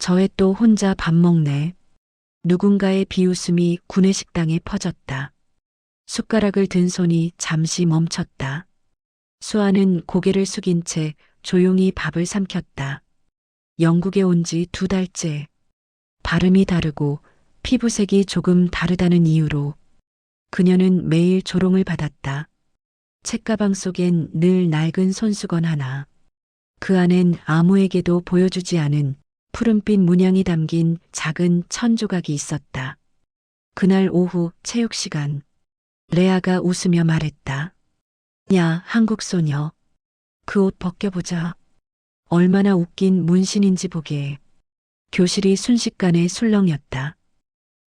저 애 또 혼자 밥 먹네. 누군가의 비웃음이 구내식당에 퍼졌다. 숟가락을 든 손이 잠시 멈췄다. 수아는 고개를 숙인 채 조용히 밥을 삼켰다. 영국에 온 지 2달째. 발음이 다르고 피부색이 조금 다르다는 이유로 그녀는 매일 조롱을 받았다. 책가방 속엔 늘 낡은 손수건 하나. 그 안엔 아무에게도 보여주지 않은 푸른빛 문양이 담긴 작은 천 조각이 있었다. 그날 오후 체육 시간, 레아가 웃으며 말했다. 야, 한국 소녀. 그 옷 벗겨보자. 얼마나 웃긴 문신인지 보게. 교실이 순식간에 술렁였다.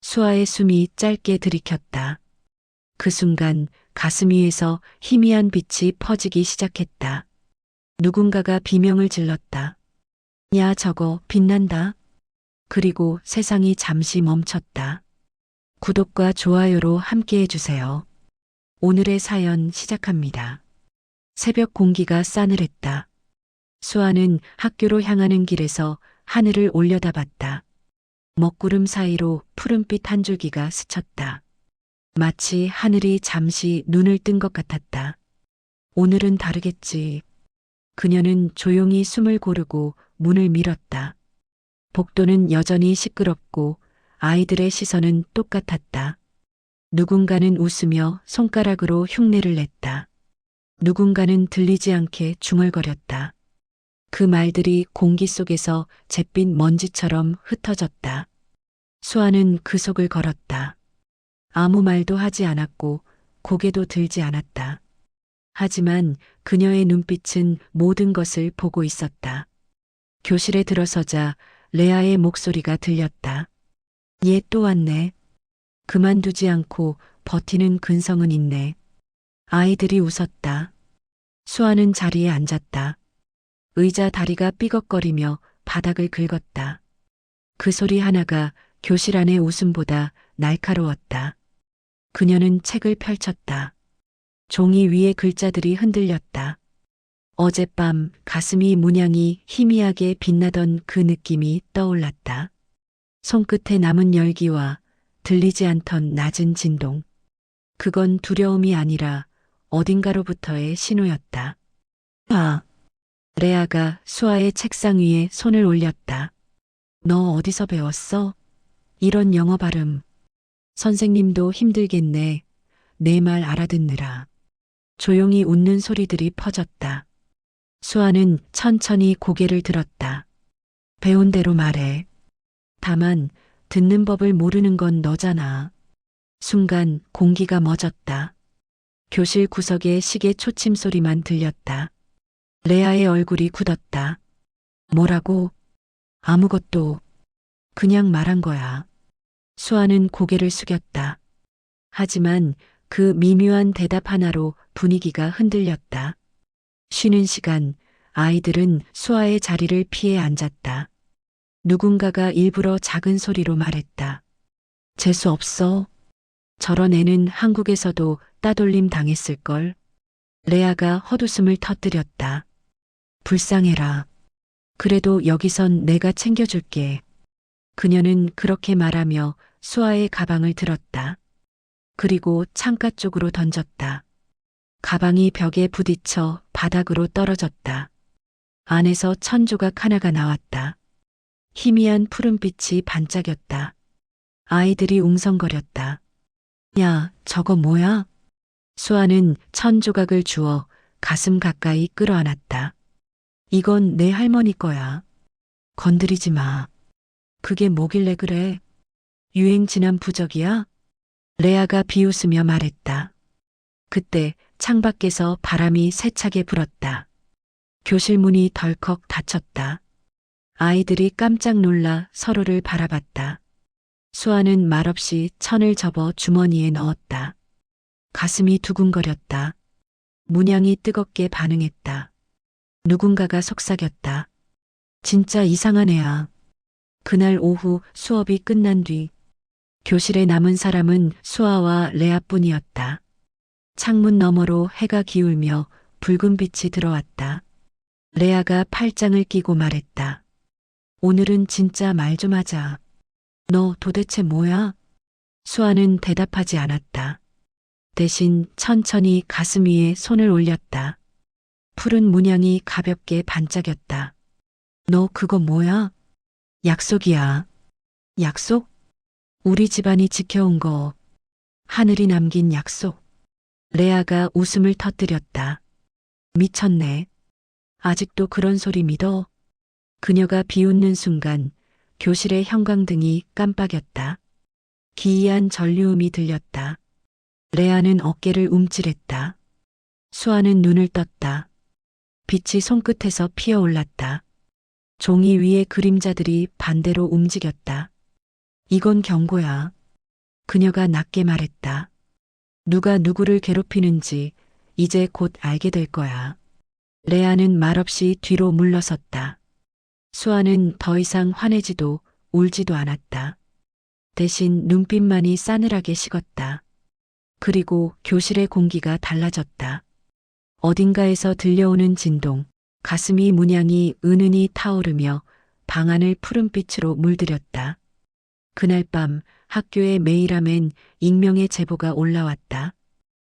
수아의 숨이 짧게 들이켰다. 그 순간 가슴 위에서 희미한 빛이 퍼지기 시작했다. 누군가가 비명을 질렀다. 야, 저거 빛난다. 그리고 세상이 잠시 멈췄다. 구독과 좋아요로 함께 해주세요. 오늘의 사연 시작합니다. 새벽 공기가 싸늘했다. 수아는 학교로 향하는 길에서 하늘을 올려다봤다. 먹구름 사이로 푸른빛 한 줄기가 스쳤다. 마치 하늘이 잠시 눈을 뜬 것 같았다. 오늘은 다르겠지. 그녀는 조용히 숨을 고르고 문을 밀었다. 복도는 여전히 시끄럽고 아이들의 시선은 똑같았다. 누군가는 웃으며 손가락으로 흉내를 냈다. 누군가는 들리지 않게 중얼거렸다. 그 말들이 공기 속에서 잿빛 먼지처럼 흩어졌다. 수아는 그 속을 걸었다. 아무 말도 하지 않았고 고개도 들지 않았다. 하지만 그녀의 눈빛은 모든 것을 보고 있었다. 교실에 들어서자 레아의 목소리가 들렸다. 얘 또 왔네. 그만두지 않고 버티는 근성은 있네. 아이들이 웃었다. 수아는 자리에 앉았다. 의자 다리가 삐걱거리며 바닥을 긁었다. 그 소리 하나가 교실 안의 웃음보다 날카로웠다. 그녀는 책을 펼쳤다. 종이 위에 글자들이 흔들렸다. 어젯밤 가슴이 문양이 희미하게 빛나던 그 느낌이 떠올랐다. 손끝에 남은 열기와 들리지 않던 낮은 진동. 그건 두려움이 아니라 어딘가로부터의 신호였다. 아, 레아가 수아의 책상 위에 손을 올렸다. 너 어디서 배웠어? 이런 영어 발음. 선생님도 힘들겠네. 내 말 알아듣느라. 조용히 웃는 소리들이 퍼졌다. 수아는 천천히 고개를 들었다. 배운 대로 말해. 다만 듣는 법을 모르는 건 너잖아. 순간 공기가 멎었다. 교실 구석에 시계 초침 소리만 들렸다. 레아의 얼굴이 굳었다. 뭐라고? 아무것도. 그냥 말한 거야. 수아는 고개를 숙였다. 하지만 그 미묘한 대답 하나로 분위기가 흔들렸다. 쉬는 시간, 아이들은 수아의 자리를 피해 앉았다. 누군가가 일부러 작은 소리로 말했다. 재수 없어. 저런 애는 한국에서도 따돌림 당했을걸. 레아가 헛웃음을 터뜨렸다. 불쌍해라. 그래도 여기선 내가 챙겨줄게. 그녀는 그렇게 말하며 수아의 가방을 들었다. 그리고 창가 쪽으로 던졌다. 가방이 벽에 부딪혀 바닥으로 떨어졌다. 안에서 천 조각 하나가 나왔다. 희미한 푸른빛이 반짝였다. 아이들이 웅성거렸다. 야, 저거 뭐야? 수아는 천 조각을 주워 가슴 가까이 끌어안았다. 이건 내 할머니 거야. 건드리지 마. 그게 뭐길래 그래? 유행 지난 부적이야? 레아가 비웃으며 말했다. 그때 창밖에서 바람이 세차게 불었다. 교실 문이 덜컥 닫혔다. 아이들이 깜짝 놀라 서로를 바라봤다. 수아는 말없이 천을 접어 주머니에 넣었다. 가슴이 두근거렸다. 문양이 뜨겁게 반응했다. 누군가가 속삭였다. 진짜 이상한 애야. 그날 오후 수업이 끝난 뒤 교실에 남은 사람은 수아와 레아뿐이었다. 창문 너머로 해가 기울며 붉은 빛이 들어왔다. 레아가 팔짱을 끼고 말했다. 오늘은 진짜 말 좀 하자. 너 도대체 뭐야? 수아는 대답하지 않았다. 대신 천천히 가슴 위에 손을 올렸다. 푸른 문양이 가볍게 반짝였다. 너 그거 뭐야? 약속이야. 약속? 우리 집안이 지켜온 거. 하늘이 남긴 약속. 레아가 웃음을 터뜨렸다. 미쳤네. 아직도 그런 소리 믿어? 그녀가 비웃는 순간 교실의 형광등이 깜빡였다. 기이한 전류음이 들렸다. 레아는 어깨를 움찔했다. 수아는 눈을 떴다. 빛이 손끝에서 피어올랐다. 종이 위의 그림자들이 반대로 움직였다. 이건 경고야. 그녀가 낮게 말했다. 누가 누구를 괴롭히는지 이제 곧 알게 될 거야. 레아는 말없이 뒤로 물러섰다. 수아는 더 이상 화내지도 울지도 않았다. 대신 눈빛만이 싸늘하게 식었다. 그리고 교실의 공기가 달라졌다. 어딘가에서 들려오는 진동, 가슴이 문양이 은은히 타오르며 방 안을 푸른빛으로 물들였다. 그날 밤 학교의 메일함엔 익명의 제보가 올라왔다.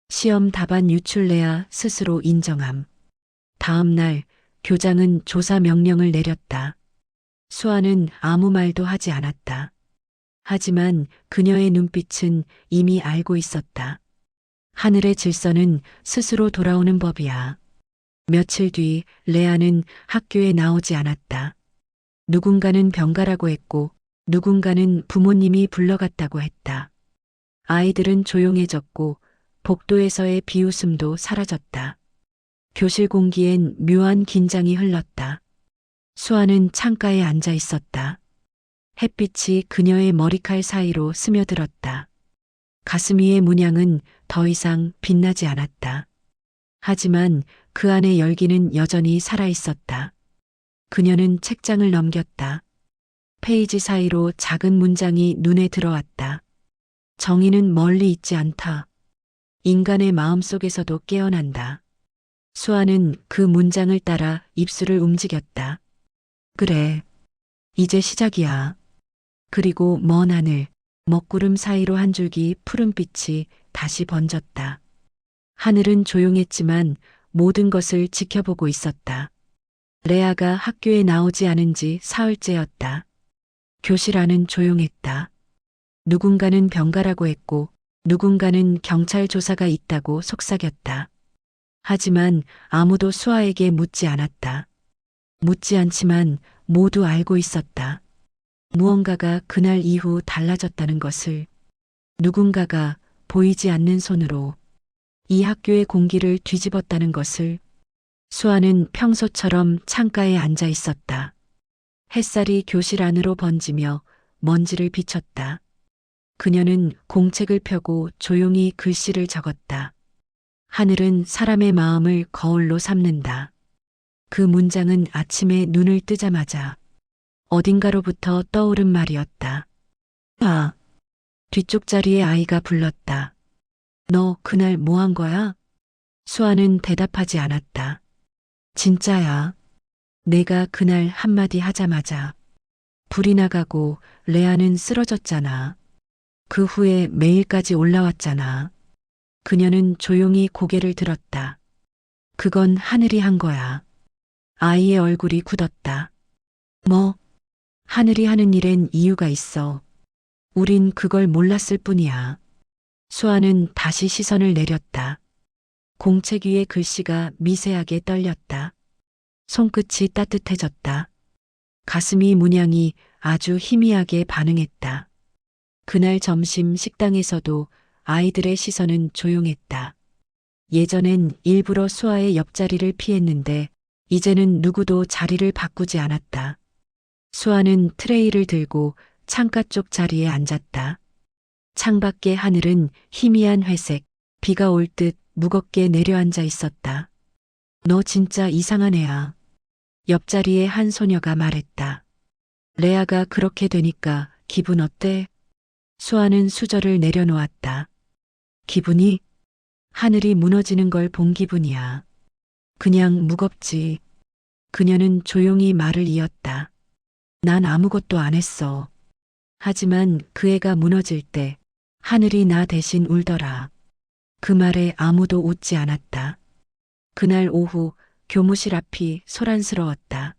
시험 답안 유출 레아 스스로 인정함. 다음 날 교장은 조사 명령을 내렸다. 수아는 아무 말도 하지 않았다. 하지만 그녀의 눈빛은 이미 알고 있었다. 하늘의 질서는 스스로 돌아오는 법이야. 며칠 뒤 레아는 학교에 나오지 않았다. 누군가는 병가라고 했고 누군가는 부모님이 불러갔다고 했다. 아이들은 조용해졌고 복도에서의 비웃음도 사라졌다. 교실 공기엔 묘한 긴장이 흘렀다. 수아는 창가에 앉아 있었다. 햇빛이 그녀의 머리칼 사이로 스며들었다. 가슴 위의 문양은 더 이상 빛나지 않았다. 하지만 그 안의 열기는 여전히 살아있었다. 그녀는 책장을 넘겼다. 페이지 사이로 작은 문장이 눈에 들어왔다. 정의는 멀리 있지 않다. 인간의 마음속에서도 깨어난다. 수아는 그 문장을 따라 입술을 움직였다. 그래. 이제 시작이야. 그리고 먼 하늘, 먹구름 사이로 한 줄기 푸른빛이 다시 번졌다. 하늘은 조용했지만 모든 것을 지켜보고 있었다. 레아가 학교에 나오지 않은 지 사흘째였다. 교실 안은 조용했다. 누군가는 병가라고 했고 누군가는 경찰 조사가 있다고 속삭였다. 하지만 아무도 수아에게 묻지 않았다. 묻지 않지만 모두 알고 있었다. 무언가가 그날 이후 달라졌다는 것을. 누군가가 보이지 않는 손으로 이 학교의 공기를 뒤집었다는 것을. 수아는 평소처럼 창가에 앉아 있었다. 햇살이 교실 안으로 번지며 먼지를 비쳤다. 그녀는 공책을 펴고 조용히 글씨를 적었다. 하늘은 사람의 마음을 거울로 삼는다. 그 문장은 아침에 눈을 뜨자마자 어딘가로부터 떠오른 말이었다. 아, 뒤쪽 자리에 아이가 불렀다. 너 그날 뭐 한 거야? 수아는 대답하지 않았다. 진짜야. 내가 그날 한마디 하자마자 불이 나가고 레아는 쓰러졌잖아. 그 후에 메일까지 올라왔잖아. 그녀는 조용히 고개를 들었다. 그건 하늘이 한 거야. 아이의 얼굴이 굳었다. 뭐? 하늘이 하는 일엔 이유가 있어. 우린 그걸 몰랐을 뿐이야. 수아는 다시 시선을 내렸다. 공책 위의 글씨가 미세하게 떨렸다. 손끝이 따뜻해졌다. 가슴이 문양이 아주 희미하게 반응했다. 그날 점심 식당에서도 아이들의 시선은 조용했다. 예전엔 일부러 수아의 옆자리를 피했는데 이제는 누구도 자리를 바꾸지 않았다. 수아는 트레이를 들고 창가 쪽 자리에 앉았다. 창밖의 하늘은 희미한 회색, 비가 올 듯 무겁게 내려앉아 있었다. 너 진짜 이상한 애야. 옆자리에 한 소녀가 말했다. 레아가 그렇게 되니까 기분 어때? 수아는 수저를 내려놓았다. 기분이? 하늘이 무너지는 걸 본 기분이야. 그냥 무겁지. 그녀는 조용히 말을 이었다. 난 아무것도 안 했어. 하지만 그 애가 무너질 때 하늘이 나 대신 울더라. 그 말에 아무도 웃지 않았다. 그날 오후 교무실 앞이 소란스러웠다.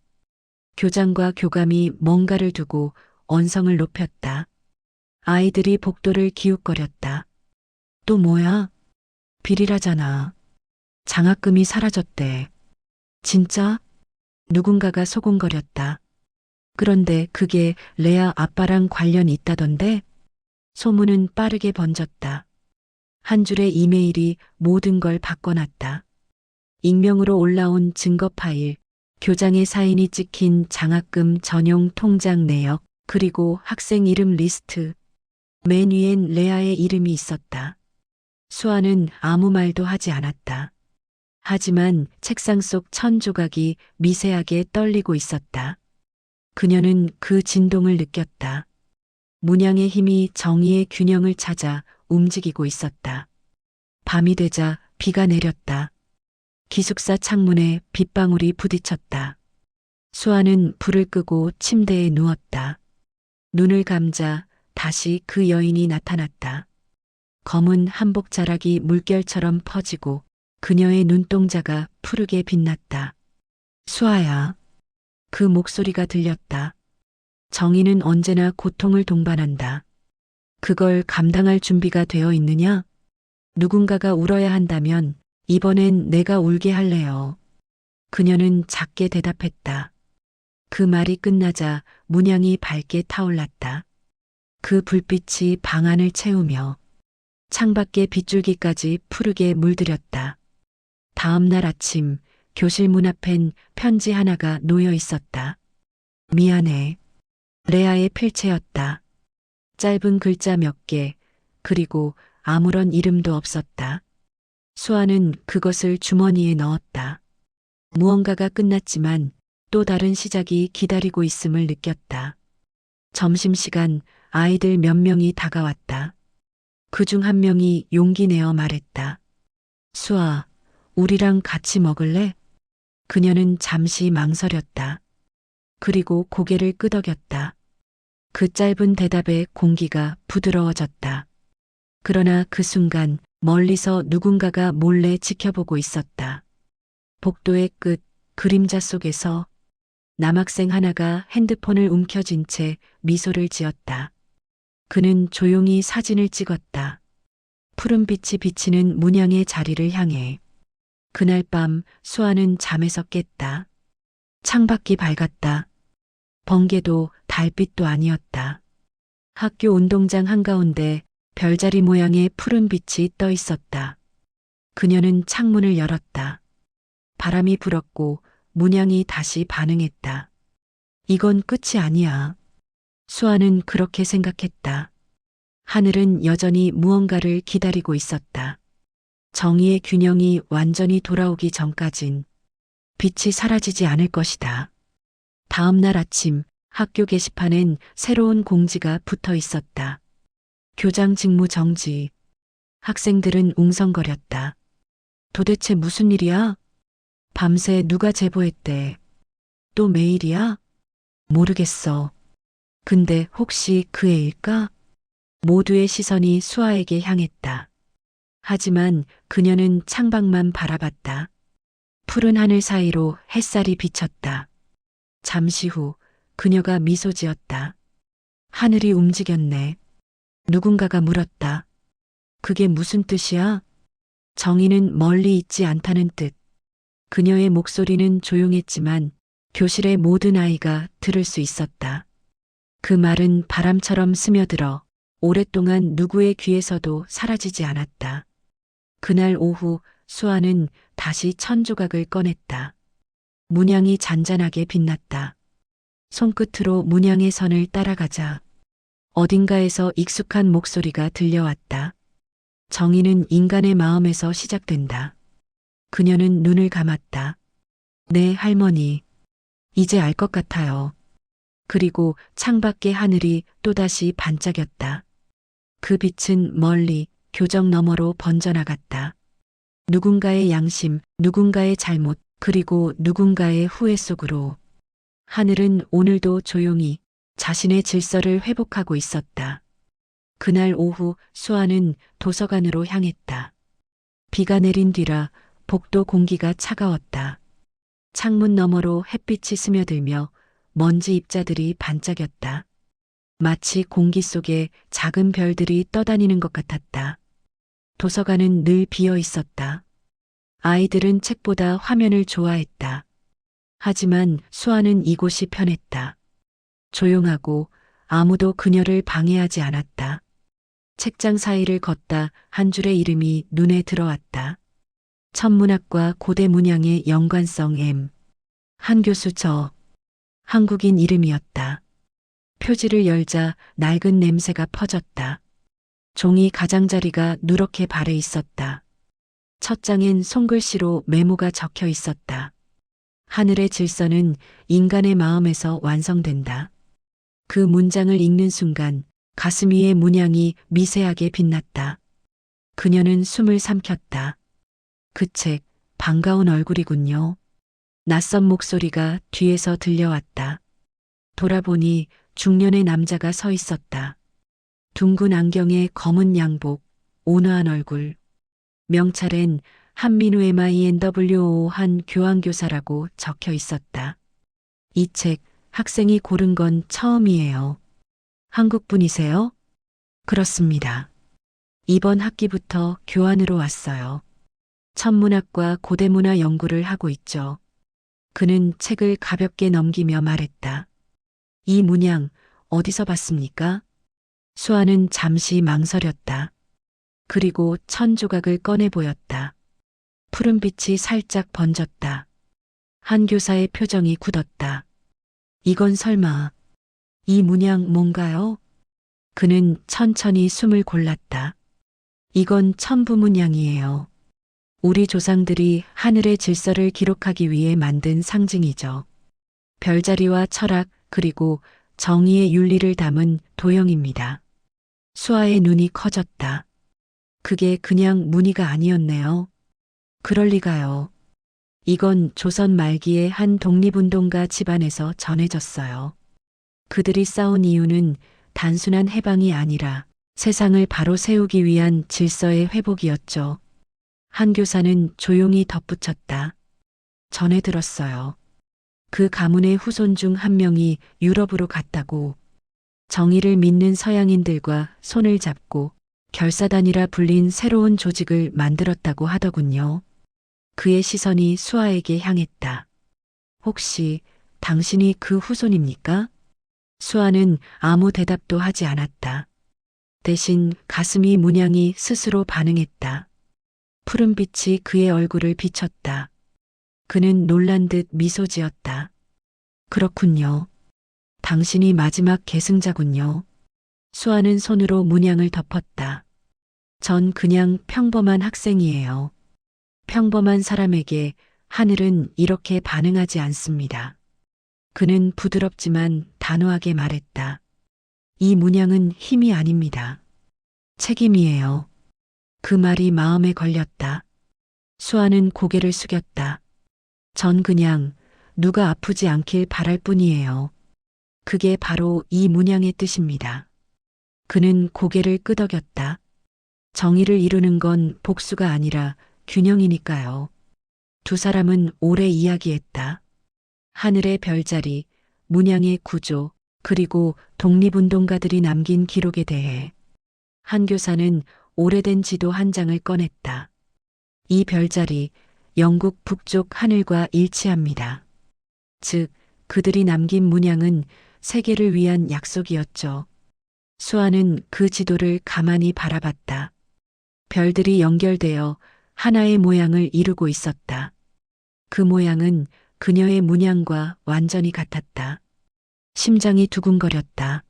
교장과 교감이 뭔가를 두고 언성을 높였다. 아이들이 복도를 기웃거렸다. 또 뭐야? 비리라잖아. 장학금이 사라졌대. 진짜? 누군가가 소곤거렸다. 그런데 그게 레아 아빠랑 관련 있다던데? 소문은 빠르게 번졌다. 한 줄의 이메일이 모든 걸 바꿔놨다. 익명으로 올라온 증거 파일, 교장의 사인이 찍힌 장학금 전용 통장 내역, 그리고 학생 이름 리스트. 맨 위엔 레아의 이름이 있었다. 수아는 아무 말도 하지 않았다. 하지만 책상 속 천 조각이 미세하게 떨리고 있었다. 그녀는 그 진동을 느꼈다. 문양의 힘이 정의의 균형을 찾아 움직이고 있었다. 밤이 되자 비가 내렸다. 기숙사 창문에 빗방울이 부딪혔다. 수아는 불을 끄고 침대에 누웠다. 눈을 감자 다시 그 여인이 나타났다. 검은 한복 자락이 물결처럼 퍼지고 그녀의 눈동자가 푸르게 빛났다. 수아야. 그 목소리가 들렸다. 정의는 언제나 고통을 동반한다. 그걸 감당할 준비가 되어 있느냐? 누군가가 울어야 한다면 이번엔 내가 울게 할래요. 그녀는 작게 대답했다. 그 말이 끝나자 문양이 밝게 타올랐다. 그 불빛이 방 안을 채우며 창밖의 빗줄기까지 푸르게 물들였다. 다음 날 아침 교실 문 앞엔 편지 하나가 놓여 있었다. 미안해. 레아의 필체였다. 짧은 글자 몇 개, 그리고 아무런 이름도 없었다. 수아는 그것을 주머니에 넣었다. 무언가가 끝났지만 또 다른 시작이 기다리고 있음을 느꼈다. 점심시간 아이들 몇 명이 다가왔다. 그중 한 명이 용기 내어 말했다. 수아, 우리랑 같이 먹을래? 그녀는 잠시 망설였다. 그리고 고개를 끄덕였다. 그 짧은 대답에 공기가 부드러워졌다. 그러나 그 순간 멀리서 누군가가 몰래 지켜보고 있었다. 복도의 끝 그림자 속에서 남학생 하나가 핸드폰을 움켜쥔 채 미소를 지었다. 그는 조용히 사진을 찍었다. 푸른 빛이 비치는 문양의 자리를 향해. 그날 밤 수아는 잠에서 깼다. 창밖이 밝았다. 번개도 달빛도 아니었다. 학교 운동장 한가운데 별자리 모양의 푸른 빛이 떠 있었다. 그녀는 창문을 열었다. 바람이 불었고 문양이 다시 반응했다. 이건 끝이 아니야. 수아는 그렇게 생각했다. 하늘은 여전히 무언가를 기다리고 있었다. 정의의 균형이 완전히 돌아오기 전까진 빛이 사라지지 않을 것이다. 다음 날 아침 학교 게시판엔 새로운 공지가 붙어 있었다. 교장 직무 정지. 학생들은 웅성거렸다. 도대체 무슨 일이야? 밤새 누가 제보했대? 또 메일이야? 모르겠어. 근데 혹시 그 애일까? 모두의 시선이 수아에게 향했다. 하지만 그녀는 창밖만 바라봤다. 푸른 하늘 사이로 햇살이 비쳤다. 잠시 후 그녀가 미소 지었다. 하늘이 움직였네. 누군가가 물었다. 그게 무슨 뜻이야? 정의는 멀리 있지 않다는 뜻. 그녀의 목소리는 조용했지만 교실의 모든 아이가 들을 수 있었다. 그 말은 바람처럼 스며들어 오랫동안 누구의 귀에서도 사라지지 않았다. 그날 오후 수아는 다시 천 조각을 꺼냈다. 문양이 잔잔하게 빛났다. 손끝으로 문양의 선을 따라가자 어딘가에서 익숙한 목소리가 들려왔다. 정의는 인간의 마음에서 시작된다. 그녀는 눈을 감았다. 네, 할머니. 이제 알 것 같아요. 그리고 창밖의 하늘이 또다시 반짝였다. 그 빛은 멀리 교정 너머로 번져나갔다. 누군가의 양심, 누군가의 잘못, 그리고 누군가의 후회 속으로. 하늘은 오늘도 조용히 자신의 질서를 회복하고 있었다. 그날 오후 수아는 도서관으로 향했다. 비가 내린 뒤라 복도 공기가 차가웠다. 창문 너머로 햇빛이 스며들며 먼지 입자들이 반짝였다. 마치 공기 속에 작은 별들이 떠다니는 것 같았다. 도서관은 늘 비어 있었다. 아이들은 책보다 화면을 좋아했다. 하지만 수아는 이곳이 편했다. 조용하고 아무도 그녀를 방해하지 않았다. 책장 사이를 걷다 한 줄의 이름이 눈에 들어왔다. 천문학과 고대 문양의 연관성 M. 한교수 저. 한국인 이름이었다. 표지를 열자 낡은 냄새가 퍼졌다. 종이 가장자리가 누렇게 발해 있었다. 첫 장엔 손글씨로 메모가 적혀 있었다. 하늘의 질서는 인간의 마음에서 완성된다. 그 문장을 읽는 순간 가슴 위의 문양이 미세하게 빛났다. 그녀는 숨을 삼켰다. 그 책, 반가운 얼굴이군요. 낯선 목소리가 뒤에서 들려왔다. 돌아보니 중년의 남자가 서 있었다. 둥근 안경에 검은 양복, 온화한 얼굴. 명찰엔 한민우 MINWO 한 교환교사라고 적혀 있었다. 이 책 학생이 고른 건 처음이에요. 한국 분이세요? 그렇습니다. 이번 학기부터 교환으로 왔어요. 천문학과 고대문화 연구를 하고 있죠. 그는 책을 가볍게 넘기며 말했다. 이 문양 어디서 봤습니까? 수아는 잠시 망설였다. 그리고 천 조각을 꺼내 보였다. 푸른빛이 살짝 번졌다. 한 교사의 표정이 굳었다. 이건 설마 이 문양 뭔가요? 그는 천천히 숨을 골랐다. 이건 천부 문양이에요. 우리 조상들이 하늘의 질서를 기록하기 위해 만든 상징이죠. 별자리와 철학 그리고 정의의 윤리를 담은 도형입니다. 수아의 눈이 커졌다. 그게 그냥 무늬가 아니었네요. 그럴 리가요. 이건 조선 말기의 한 독립운동가 집안에서 전해졌어요. 그들이 싸운 이유는 단순한 해방이 아니라 세상을 바로 세우기 위한 질서의 회복이었죠. 한 교사는 조용히 덧붙였다. 전해 들었어요. 그 가문의 후손 중 한 명이 유럽으로 갔다고. 정의를 믿는 서양인들과 손을 잡고 결사단이라 불린 새로운 조직을 만들었다고 하더군요. 그의 시선이 수아에게 향했다. 혹시 당신이 그 후손입니까? 수아는 아무 대답도 하지 않았다. 대신 가슴이 문양이 스스로 반응했다. 푸른빛이 그의 얼굴을 비췄다. 그는 놀란 듯 미소 지었다. 그렇군요. 당신이 마지막 계승자군요. 수아는 손으로 문양을 덮었다. 전 그냥 평범한 학생이에요. 평범한 사람에게 하늘은 이렇게 반응하지 않습니다. 그는 부드럽지만 단호하게 말했다. 이 문양은 힘이 아닙니다. 책임이에요. 그 말이 마음에 걸렸다. 수아는 고개를 숙였다. 전 그냥 누가 아프지 않길 바랄 뿐이에요. 그게 바로 이 문양의 뜻입니다. 그는 고개를 끄덕였다. 정의를 이루는 건 복수가 아니라 균형이니까요. 두 사람은 오래 이야기했다. 하늘의 별자리, 문양의 구조, 그리고 독립운동가들이 남긴 기록에 대해. 한 교사는 오래된 지도 한 장을 꺼냈다. 이 별자리, 영국 북쪽 하늘과 일치합니다. 즉, 그들이 남긴 문양은 세계를 위한 약속이었죠. 수아는 그 지도를 가만히 바라봤다. 별들이 연결되어 하나의 모양을 이루고 있었다. 그 모양은 그녀의 문양과 완전히 같았다. 심장이 두근거렸다.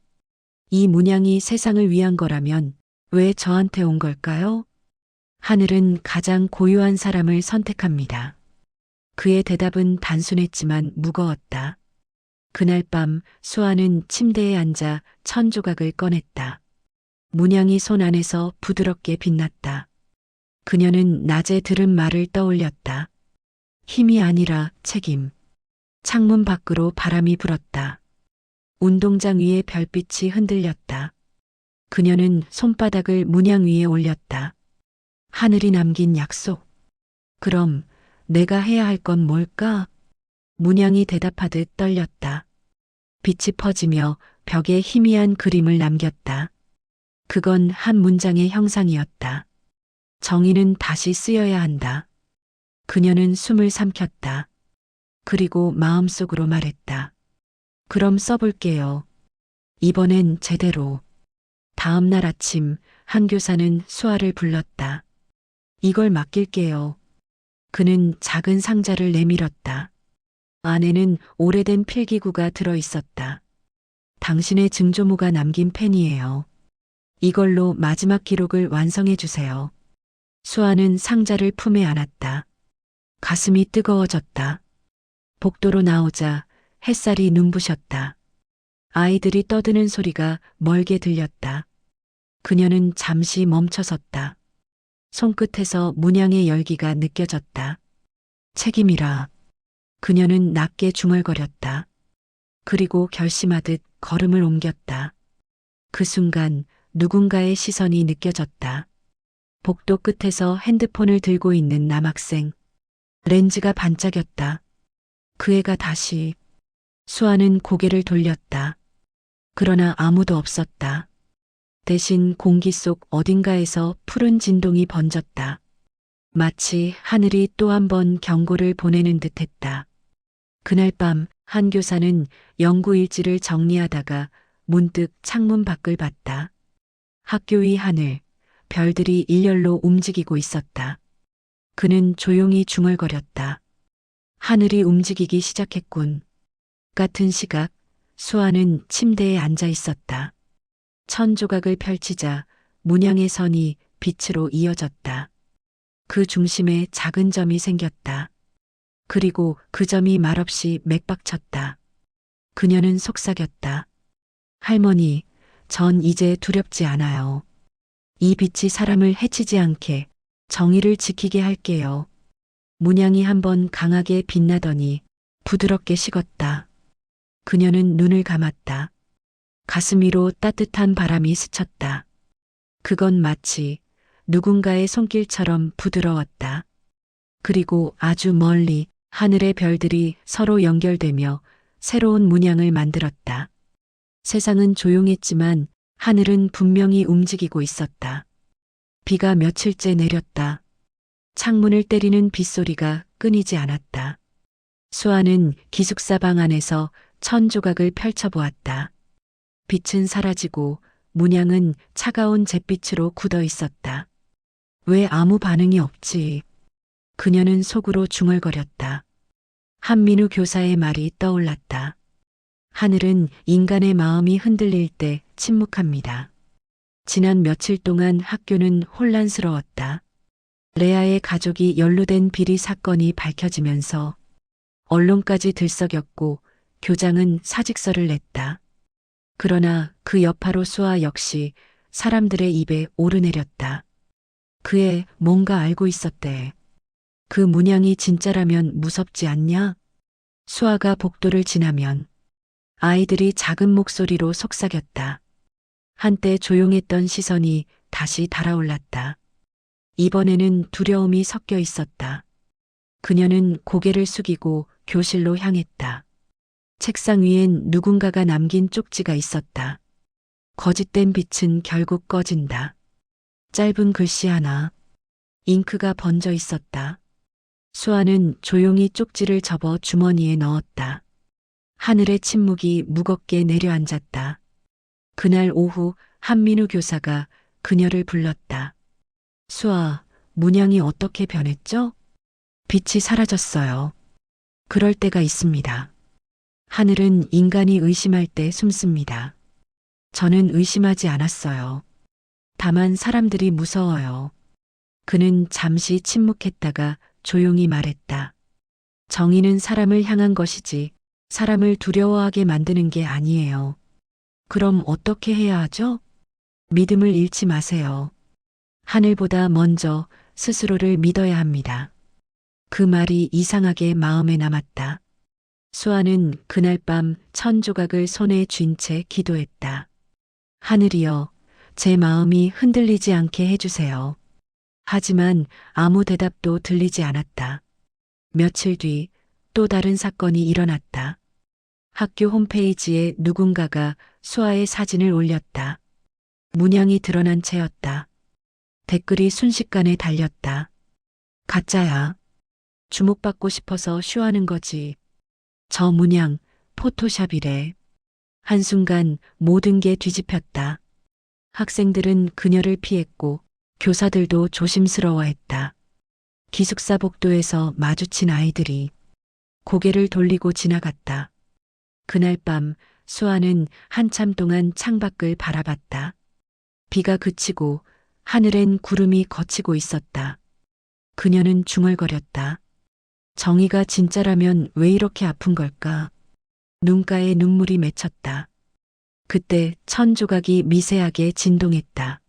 이 문양이 세상을 위한 거라면 왜 저한테 온 걸까요? 하늘은 가장 고유한 사람을 선택합니다. 그의 대답은 단순했지만 무거웠다. 그날 밤 수아는 침대에 앉아 천 조각을 꺼냈다. 문양이 손 안에서 부드럽게 빛났다. 그녀는 낮에 들은 말을 떠올렸다. 힘이 아니라 책임. 창문 밖으로 바람이 불었다. 운동장 위에 별빛이 흔들렸다. 그녀는 손바닥을 문양 위에 올렸다. 하늘이 남긴 약속. 그럼 내가 해야 할 건 뭘까? 문양이 대답하듯 떨렸다. 빛이 퍼지며 벽에 희미한 그림을 남겼다. 그건 한 문장의 형상이었다. 정의는 다시 쓰여야 한다. 그녀는 숨을 삼켰다. 그리고 마음속으로 말했다. 그럼 써볼게요. 이번엔 제대로. 다음 날 아침 한 교사는 수아를 불렀다. 이걸 맡길게요. 그는 작은 상자를 내밀었다. 안에는 오래된 필기구가 들어 있었다. 당신의 증조모가 남긴 펜이에요. 이걸로 마지막 기록을 완성해 주세요. 수아는 상자를 품에 안았다. 가슴이 뜨거워졌다. 복도로 나오자 햇살이 눈부셨다. 아이들이 떠드는 소리가 멀게 들렸다. 그녀는 잠시 멈춰섰다. 손끝에서 문양의 열기가 느껴졌다. 책임이라. 그녀는 낮게 중얼거렸다. 그리고 결심하듯 걸음을 옮겼다. 그 순간 누군가의 시선이 느껴졌다. 복도 끝에서 핸드폰을 들고 있는 남학생. 렌즈가 반짝였다. 그 애가 다시. 수아는 고개를 돌렸다. 그러나 아무도 없었다. 대신 공기 속 어딘가에서 푸른 진동이 번졌다. 마치 하늘이 또 한 번 경고를 보내는 듯했다. 그날 밤 한 교사는 연구 일지를 정리하다가 문득 창문 밖을 봤다. 학교 위 하늘, 별들이 일렬로 움직이고 있었다. 그는 조용히 중얼거렸다. 하늘이 움직이기 시작했군. 같은 시각, 수아는 침대에 앉아 있었다. 천 조각을 펼치자 문양의 선이 빛으로 이어졌다. 그 중심에 작은 점이 생겼다. 그리고 그 점이 말없이 맥박쳤다. 그녀는 속삭였다. 할머니, 전 이제 두렵지 않아요. 이 빛이 사람을 해치지 않게 정의를 지키게 할게요. 문양이 한번 강하게 빛나더니 부드럽게 식었다. 그녀는 눈을 감았다. 가슴 위로 따뜻한 바람이 스쳤다. 그건 마치 누군가의 손길처럼 부드러웠다. 그리고 아주 멀리 하늘의 별들이 서로 연결되며 새로운 문양을 만들었다. 세상은 조용했지만 하늘은 분명히 움직이고 있었다. 비가 며칠째 내렸다. 창문을 때리는 빗소리가 끊이지 않았다. 수아는 기숙사 방 안에서 천 조각을 펼쳐보았다. 빛은 사라지고 문양은 차가운 잿빛으로 굳어 있었다. 왜 아무 반응이 없지? 그녀는 속으로 중얼거렸다. 한민우 교사의 말이 떠올랐다. 하늘은 인간의 마음이 흔들릴 때 침묵합니다. 지난 며칠 동안 학교는 혼란스러웠다. 레아의 가족이 연루된 비리 사건이 밝혀지면서 언론까지 들썩였고 교장은 사직서를 냈다. 그러나 그 여파로 수아 역시 사람들의 입에 오르내렸다. 그애 뭔가 알고 있었대. 그 문양이 진짜라면 무섭지 않냐? 수아가 복도를 지나면 아이들이 작은 목소리로 속삭였다. 한때 조용했던 시선이 다시 달아올랐다. 이번에는 두려움이 섞여 있었다. 그녀는 고개를 숙이고 교실로 향했다. 책상 위엔 누군가가 남긴 쪽지가 있었다. 거짓된 빛은 결국 꺼진다. 짧은 글씨 하나. 잉크가 번져 있었다. 수아는 조용히 쪽지를 접어 주머니에 넣었다. 하늘의 침묵이 무겁게 내려앉았다. 그날 오후 한민우 교사가 그녀를 불렀다. 수아, 문양이 어떻게 변했죠? 빛이 사라졌어요. 그럴 때가 있습니다. 하늘은 인간이 의심할 때 숨습니다. 저는 의심하지 않았어요. 다만 사람들이 무서워요. 그는 잠시 침묵했다가 조용히 말했다. 정의는 사람을 향한 것이지 사람을 두려워하게 만드는 게 아니에요. 그럼 어떻게 해야 하죠? 믿음을 잃지 마세요. 하늘보다 먼저 스스로를 믿어야 합니다. 그 말이 이상하게 마음에 남았다. 수아는 그날 밤 천조각을 손에 쥔 채 기도했다. 하늘이여, 제 마음이 흔들리지 않게 해주세요. 하지만 아무 대답도 들리지 않았다. 며칠 뒤 또 다른 사건이 일어났다. 학교 홈페이지에 누군가가 수아의 사진을 올렸다. 문양이 드러난 채였다. 댓글이 순식간에 달렸다. 가짜야. 주목받고 싶어서 쇼하는 거지. 저 문양 포토샵이래. 한순간 모든 게 뒤집혔다. 학생들은 그녀를 피했고 교사들도 조심스러워했다. 기숙사 복도에서 마주친 아이들이 고개를 돌리고 지나갔다. 그날 밤 수아는 한참 동안 창밖을 바라봤다. 비가 그치고 하늘엔 구름이 걷히고 있었다. 그녀는 중얼거렸다. 정의가 진짜라면 왜 이렇게 아픈 걸까? 눈가에 눈물이 맺혔다. 그때 천조각이 미세하게 진동했다.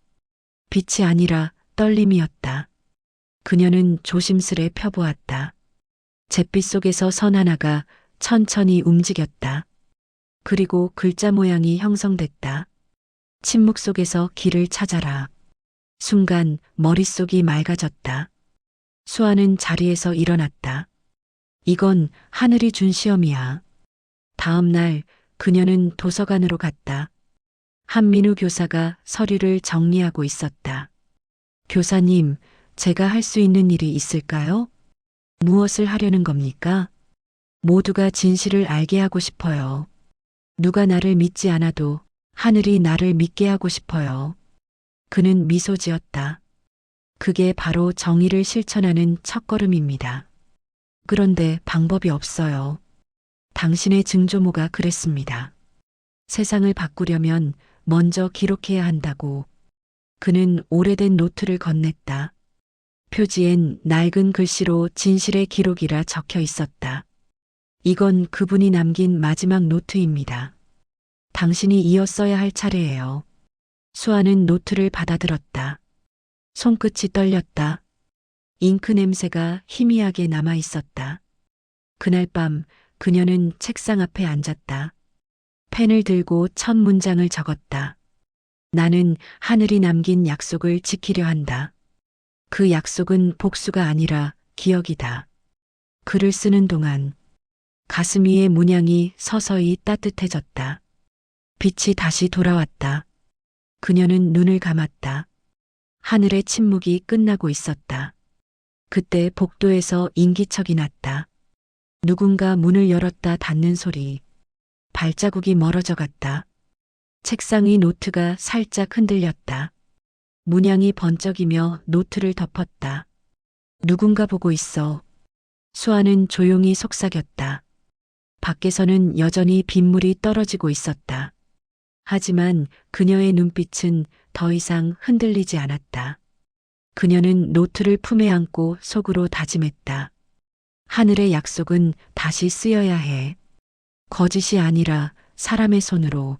빛이 아니라 떨림이었다. 그녀는 조심스레 펴보았다. 잿빛 속에서 선 하나가 천천히 움직였다. 그리고 글자 모양이 형성됐다. 침묵 속에서 길을 찾아라. 순간 머릿속이 맑아졌다. 수아는 자리에서 일어났다. 이건 하늘이 준 시험이야. 다음 날 그녀는 도서관으로 갔다. 한민우 교사가 서류를 정리하고 있었다. 교사님, 제가 할 수 있는 일이 있을까요? 무엇을 하려는 겁니까? 모두가 진실을 알게 하고 싶어요. 누가 나를 믿지 않아도 하늘이 나를 믿게 하고 싶어요. 그는 미소 지었다. 그게 바로 정의를 실천하는 첫걸음입니다. 그런데 방법이 없어요. 당신의 증조모가 그랬습니다. 세상을 바꾸려면 먼저 기록해야 한다고. 그는 오래된 노트를 건넸다. 표지엔 낡은 글씨로 진실의 기록이라 적혀 있었다. 이건 그분이 남긴 마지막 노트입니다. 당신이 이었어야 할 차례예요. 수아는 노트를 받아들었다. 손끝이 떨렸다. 잉크 냄새가 희미하게 남아 있었다. 그날 밤 그녀는 책상 앞에 앉았다. 펜을 들고 첫 문장을 적었다. 나는 하늘이 남긴 약속을 지키려 한다. 그 약속은 복수가 아니라 기억이다. 글을 쓰는 동안 가슴 위의 문양이 서서히 따뜻해졌다. 빛이 다시 돌아왔다. 그녀는 눈을 감았다. 하늘의 침묵이 끝나고 있었다. 그때 복도에서 인기척이 났다. 누군가 문을 열었다 닫는 소리. 발자국이 멀어져 갔다. 책상 위 노트가 살짝 흔들렸다. 문양이 번쩍이며 노트를 덮었다. 누군가 보고 있어. 수아는 조용히 속삭였다. 밖에서는 여전히 빗물이 떨어지고 있었다. 하지만 그녀의 눈빛은 더 이상 흔들리지 않았다. 그녀는 노트를 품에 안고 속으로 다짐했다. 하늘의 약속은 다시 쓰여야 해. 거짓이 아니라 사람의 손으로.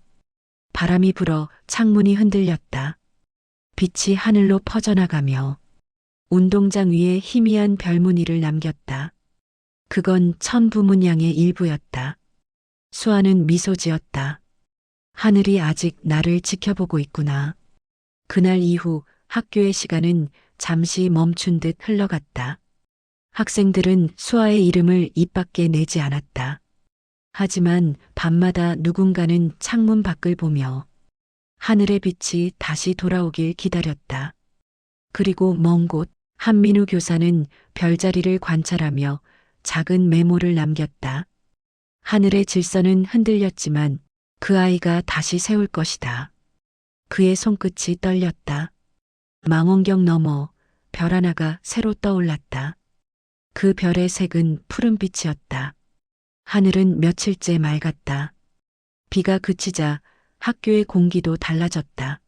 바람이 불어 창문이 흔들렸다. 빛이 하늘로 퍼져나가며 운동장 위에 희미한 별무늬를 남겼다. 그건 천부문양의 일부였다. 수아는 미소 지었다. 하늘이 아직 나를 지켜보고 있구나. 그날 이후 학교의 시간은 잠시 멈춘 듯 흘러갔다. 학생들은 수아의 이름을 입 밖에 내지 않았다. 하지만 밤마다 누군가는 창문 밖을 보며 하늘의 빛이 다시 돌아오길 기다렸다. 그리고 먼 곳 한민우 교사는 별자리를 관찰하며 작은 메모를 남겼다. 하늘의 질서는 흔들렸지만 그 아이가 다시 세울 것이다. 그의 손끝이 떨렸다. 망원경 너머 별 하나가 새로 떠올랐다. 그 별의 색은 푸른빛이었다. 하늘은 며칠째 맑았다. 비가 그치자 학교의 공기도 달라졌다.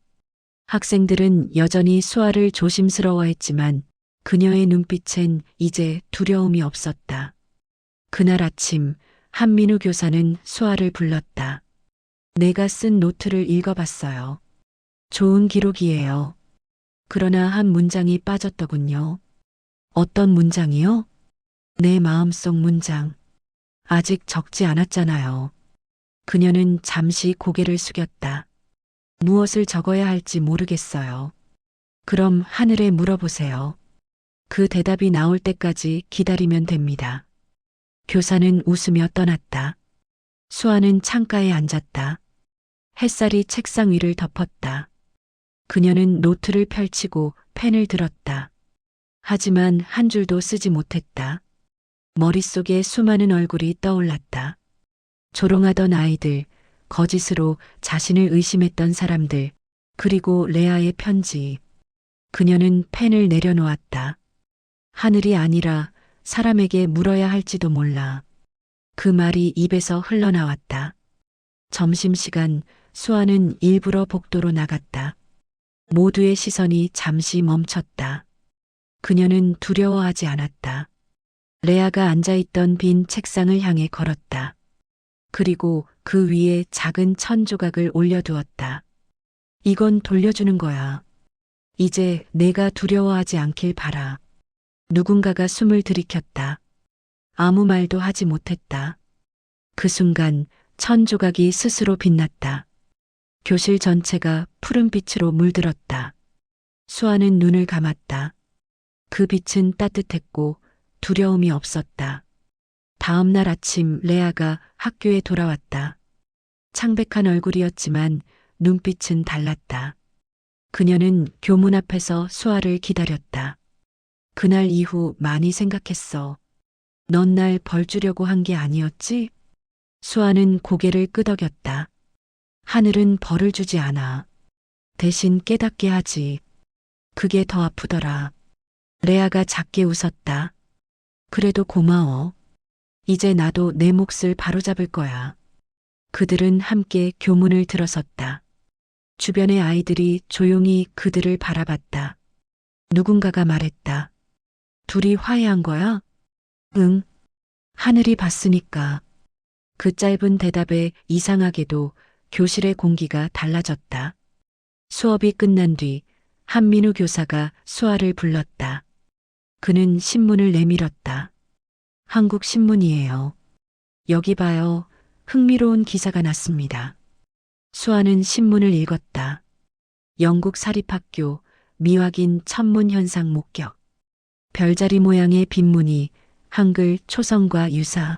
학생들은 여전히 수아를 조심스러워했지만 그녀의 눈빛엔 이제 두려움이 없었다. 그날 아침 한민우 교사는 수아를 불렀다. 내가 쓴 노트를 읽어봤어요. 좋은 기록이에요. 그러나 한 문장이 빠졌더군요. 어떤 문장이요? 내 마음속 문장. 아직 적지 않았잖아요. 그녀는 잠시 고개를 숙였다. 무엇을 적어야 할지 모르겠어요. 그럼 하늘에 물어보세요. 그 대답이 나올 때까지 기다리면 됩니다. 교사는 웃으며 떠났다. 수아는 창가에 앉았다. 햇살이 책상 위를 덮었다. 그녀는 노트를 펼치고 펜을 들었다. 하지만 한 줄도 쓰지 못했다. 머릿속에 수많은 얼굴이 떠올랐다. 조롱하던 아이들, 거짓으로 자신을 의심했던 사람들, 그리고 레아의 편지. 그녀는 펜을 내려놓았다. 하늘이 아니라 사람에게 물어야 할지도 몰라. 그 말이 입에서 흘러나왔다. 점심시간 수아는 일부러 복도로 나갔다. 모두의 시선이 잠시 멈췄다. 그녀는 두려워하지 않았다. 레아가 앉아있던 빈 책상을 향해 걸었다. 그리고 그 위에 작은 천 조각을 올려두었다. 이건 돌려주는 거야. 이제 내가 두려워하지 않길 바라. 누군가가 숨을 들이켰다. 아무 말도 하지 못했다. 그 순간 천 조각이 스스로 빛났다. 교실 전체가 푸른 빛으로 물들었다. 수아는 눈을 감았다. 그 빛은 따뜻했고 두려움이 없었다. 다음 날 아침 레아가 학교에 돌아왔다. 창백한 얼굴이었지만 눈빛은 달랐다. 그녀는 교문 앞에서 수아를 기다렸다. 그날 이후 많이 생각했어. 넌 날 벌 주려고 한 게 아니었지? 수아는 고개를 끄덕였다. 하늘은 벌을 주지 않아. 대신 깨닫게 하지. 그게 더 아프더라. 레아가 작게 웃었다. 그래도 고마워. 이제 나도 내 몫을 바로잡을 거야. 그들은 함께 교문을 들어섰다. 주변의 아이들이 조용히 그들을 바라봤다. 누군가가 말했다. 둘이 화해한 거야? 응. 하늘이 봤으니까. 그 짧은 대답에 이상하게도 교실의 공기가 달라졌다. 수업이 끝난 뒤 한민우 교사가 수아를 불렀다. 그는 신문을 내밀었다. 한국 신문이에요. 여기 봐요. 흥미로운 기사가 났습니다. 수아는 신문을 읽었다. 영국 사립학교 미확인 천문 현상 목격. 별자리 모양의 빈무늬, 한글 초성과 유사.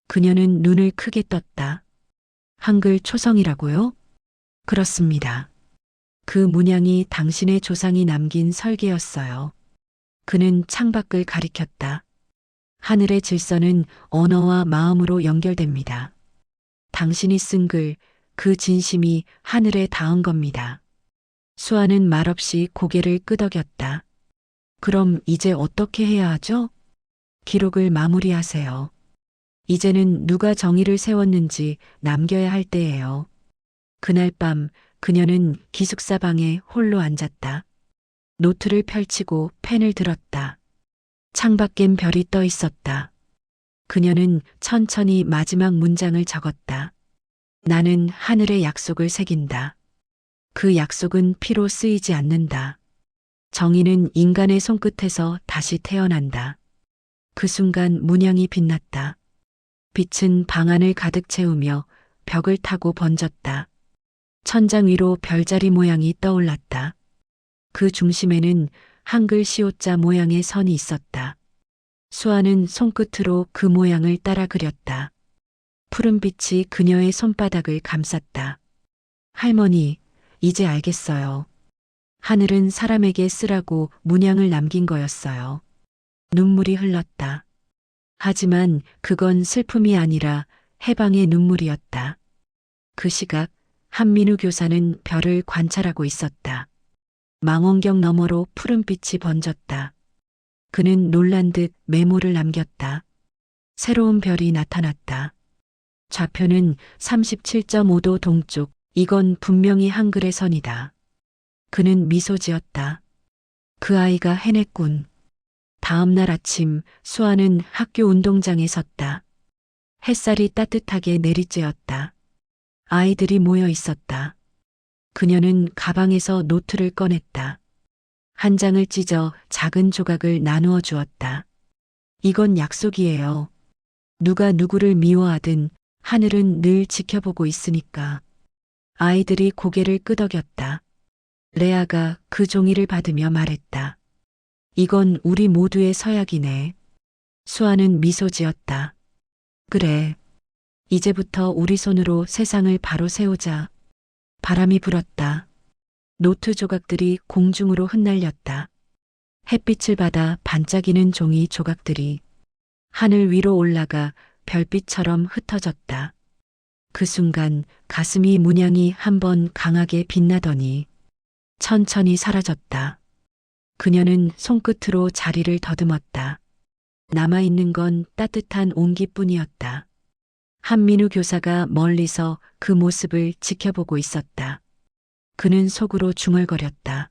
그녀는 눈을 크게 떴다. 한글 초성이라고요? 그렇습니다. 그 문양이 당신의 조상이 남긴 설계였어요. 그는 창밖을 가리켰다. 하늘의 질서는 언어와 마음으로 연결됩니다. 당신이 쓴 글, 그 진심이 하늘에 닿은 겁니다. 수아는 말없이 고개를 끄덕였다. 그럼 이제 어떻게 해야 하죠? 기록을 마무리하세요. 이제는 누가 정의를 세웠는지 남겨야 할 때예요. 그날 밤 그녀는 기숙사 방에 홀로 앉았다. 노트를 펼치고 펜을 들었다. 창밖엔 별이 떠 있었다. 그녀는 천천히 마지막 문장을 적었다. 나는 하늘의 약속을 새긴다. 그 약속은 피로 쓰이지 않는다. 정의는 인간의 손끝에서 다시 태어난다. 그 순간 문양이 빛났다. 빛은 방 안을 가득 채우며 벽을 타고 번졌다. 천장 위로 별자리 모양이 떠올랐다. 그 중심에는 한글 시옷자 모양의 선이 있었다. 수아는 손끝으로 그 모양을 따라 그렸다. 푸른 빛이 그녀의 손바닥을 감쌌다. 할머니, 이제 알겠어요. 하늘은 사람에게 쓰라고 문양을 남긴 거였어요. 눈물이 흘렀다. 하지만 그건 슬픔이 아니라 해방의 눈물이었다. 그 시각 한민우 교사는 별을 관찰하고 있었다. 망원경 너머로 푸른 빛이 번졌다. 그는 놀란 듯 메모를 남겼다. 새로운 별이 나타났다. 좌표는 37.5도 동쪽. 이건 분명히 한글의 선이다. 그는 미소 지었다. 그 아이가 해냈군. 다음 날 아침 수아는 학교 운동장에 섰다. 햇살이 따뜻하게 내리쬐었다. 아이들이 모여 있었다. 그녀는 가방에서 노트를 꺼냈다. 한 장을 찢어 작은 조각을 나누어 주었다. 이건 약속이에요. 누가 누구를 미워하든 하늘은 늘 지켜보고 있으니까. 아이들이 고개를 끄덕였다. 레아가 그 종이를 받으며 말했다. 이건 우리 모두의 서약이네. 수아는 미소 지었다. 그래. 이제부터 우리 손으로 세상을 바로 세우자. 바람이 불었다. 노트 조각들이 공중으로 흩날렸다. 햇빛을 받아 반짝이는 종이 조각들이 하늘 위로 올라가 별빛처럼 흩어졌다. 그 순간 가슴이 문양이 한번 강하게 빛나더니 천천히 사라졌다. 그녀는 손끝으로 자리를 더듬었다. 남아있는 건 따뜻한 온기뿐이었다. 한민우 교사가 멀리서 그 모습을 지켜보고 있었다. 그는 속으로 중얼거렸다.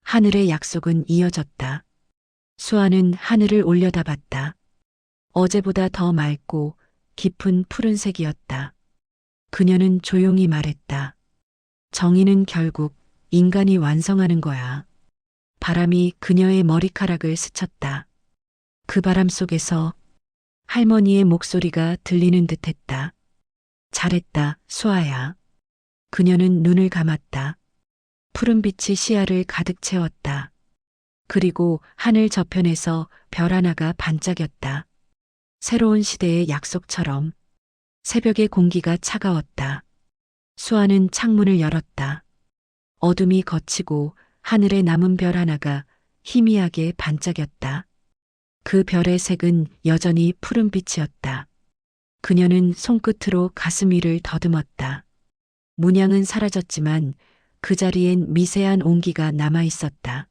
하늘의 약속은 이어졌다. 수아는 하늘을 올려다봤다. 어제보다 더 맑고 깊은 푸른색이었다. 그녀는 조용히 말했다. 정의는 결국 인간이 완성하는 거야. 바람이 그녀의 머리카락을 스쳤다. 그 바람 속에서 할머니의 목소리가 들리는 듯했다. 잘했다, 수아야. 그녀는 눈을 감았다. 푸른빛이 시야를 가득 채웠다. 그리고 하늘 저편에서 별 하나가 반짝였다. 새로운 시대의 약속처럼. 새벽의 공기가 차가웠다. 수아는 창문을 열었다. 어둠이 걷히고 하늘에 남은 별 하나가 희미하게 반짝였다. 그 별의 색은 여전히 푸른빛이었다. 그녀는 손끝으로 가슴 위를 더듬었다. 문양은 사라졌지만 그 자리엔 미세한 온기가 남아 있었다.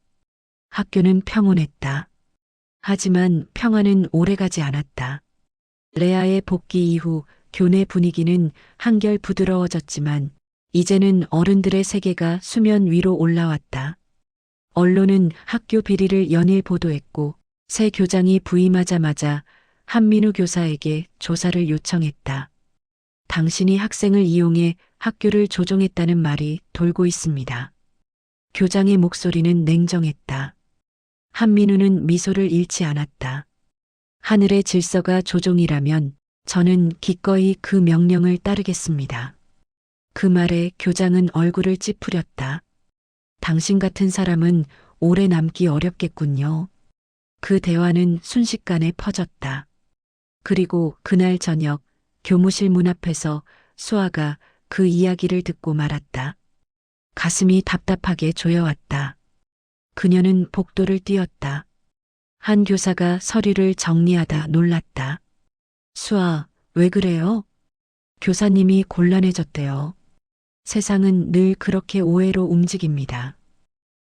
학교는 평온했다. 하지만 평화는 오래가지 않았다. 레아의 복귀 이후 교내 분위기는 한결 부드러워졌지만 이제는 어른들의 세계가 수면 위로 올라왔다. 언론은 학교 비리를 연일 보도했고 새 교장이 부임하자마자 한민우 교사에게 조사를 요청했다. 당신이 학생을 이용해 학교를 조종했다는 말이 돌고 있습니다. 교장의 목소리는 냉정했다. 한민우는 미소를 잃지 않았다. 하늘의 질서가 조종이라면 저는 기꺼이 그 명령을 따르겠습니다. 그 말에 교장은 얼굴을 찌푸렸다. 당신 같은 사람은 오래 남기 어렵겠군요. 그 대화는 순식간에 퍼졌다. 그리고 그날 저녁 교무실 문 앞에서 수아가 그 이야기를 듣고 말았다. 가슴이 답답하게 조여왔다. 그녀는 복도를 뛰었다. 한 교사가 서류를 정리하다 놀랐다. 수아, 왜 그래요? 교사님이 곤란해졌대요. 세상은 늘 그렇게 오해로 움직입니다.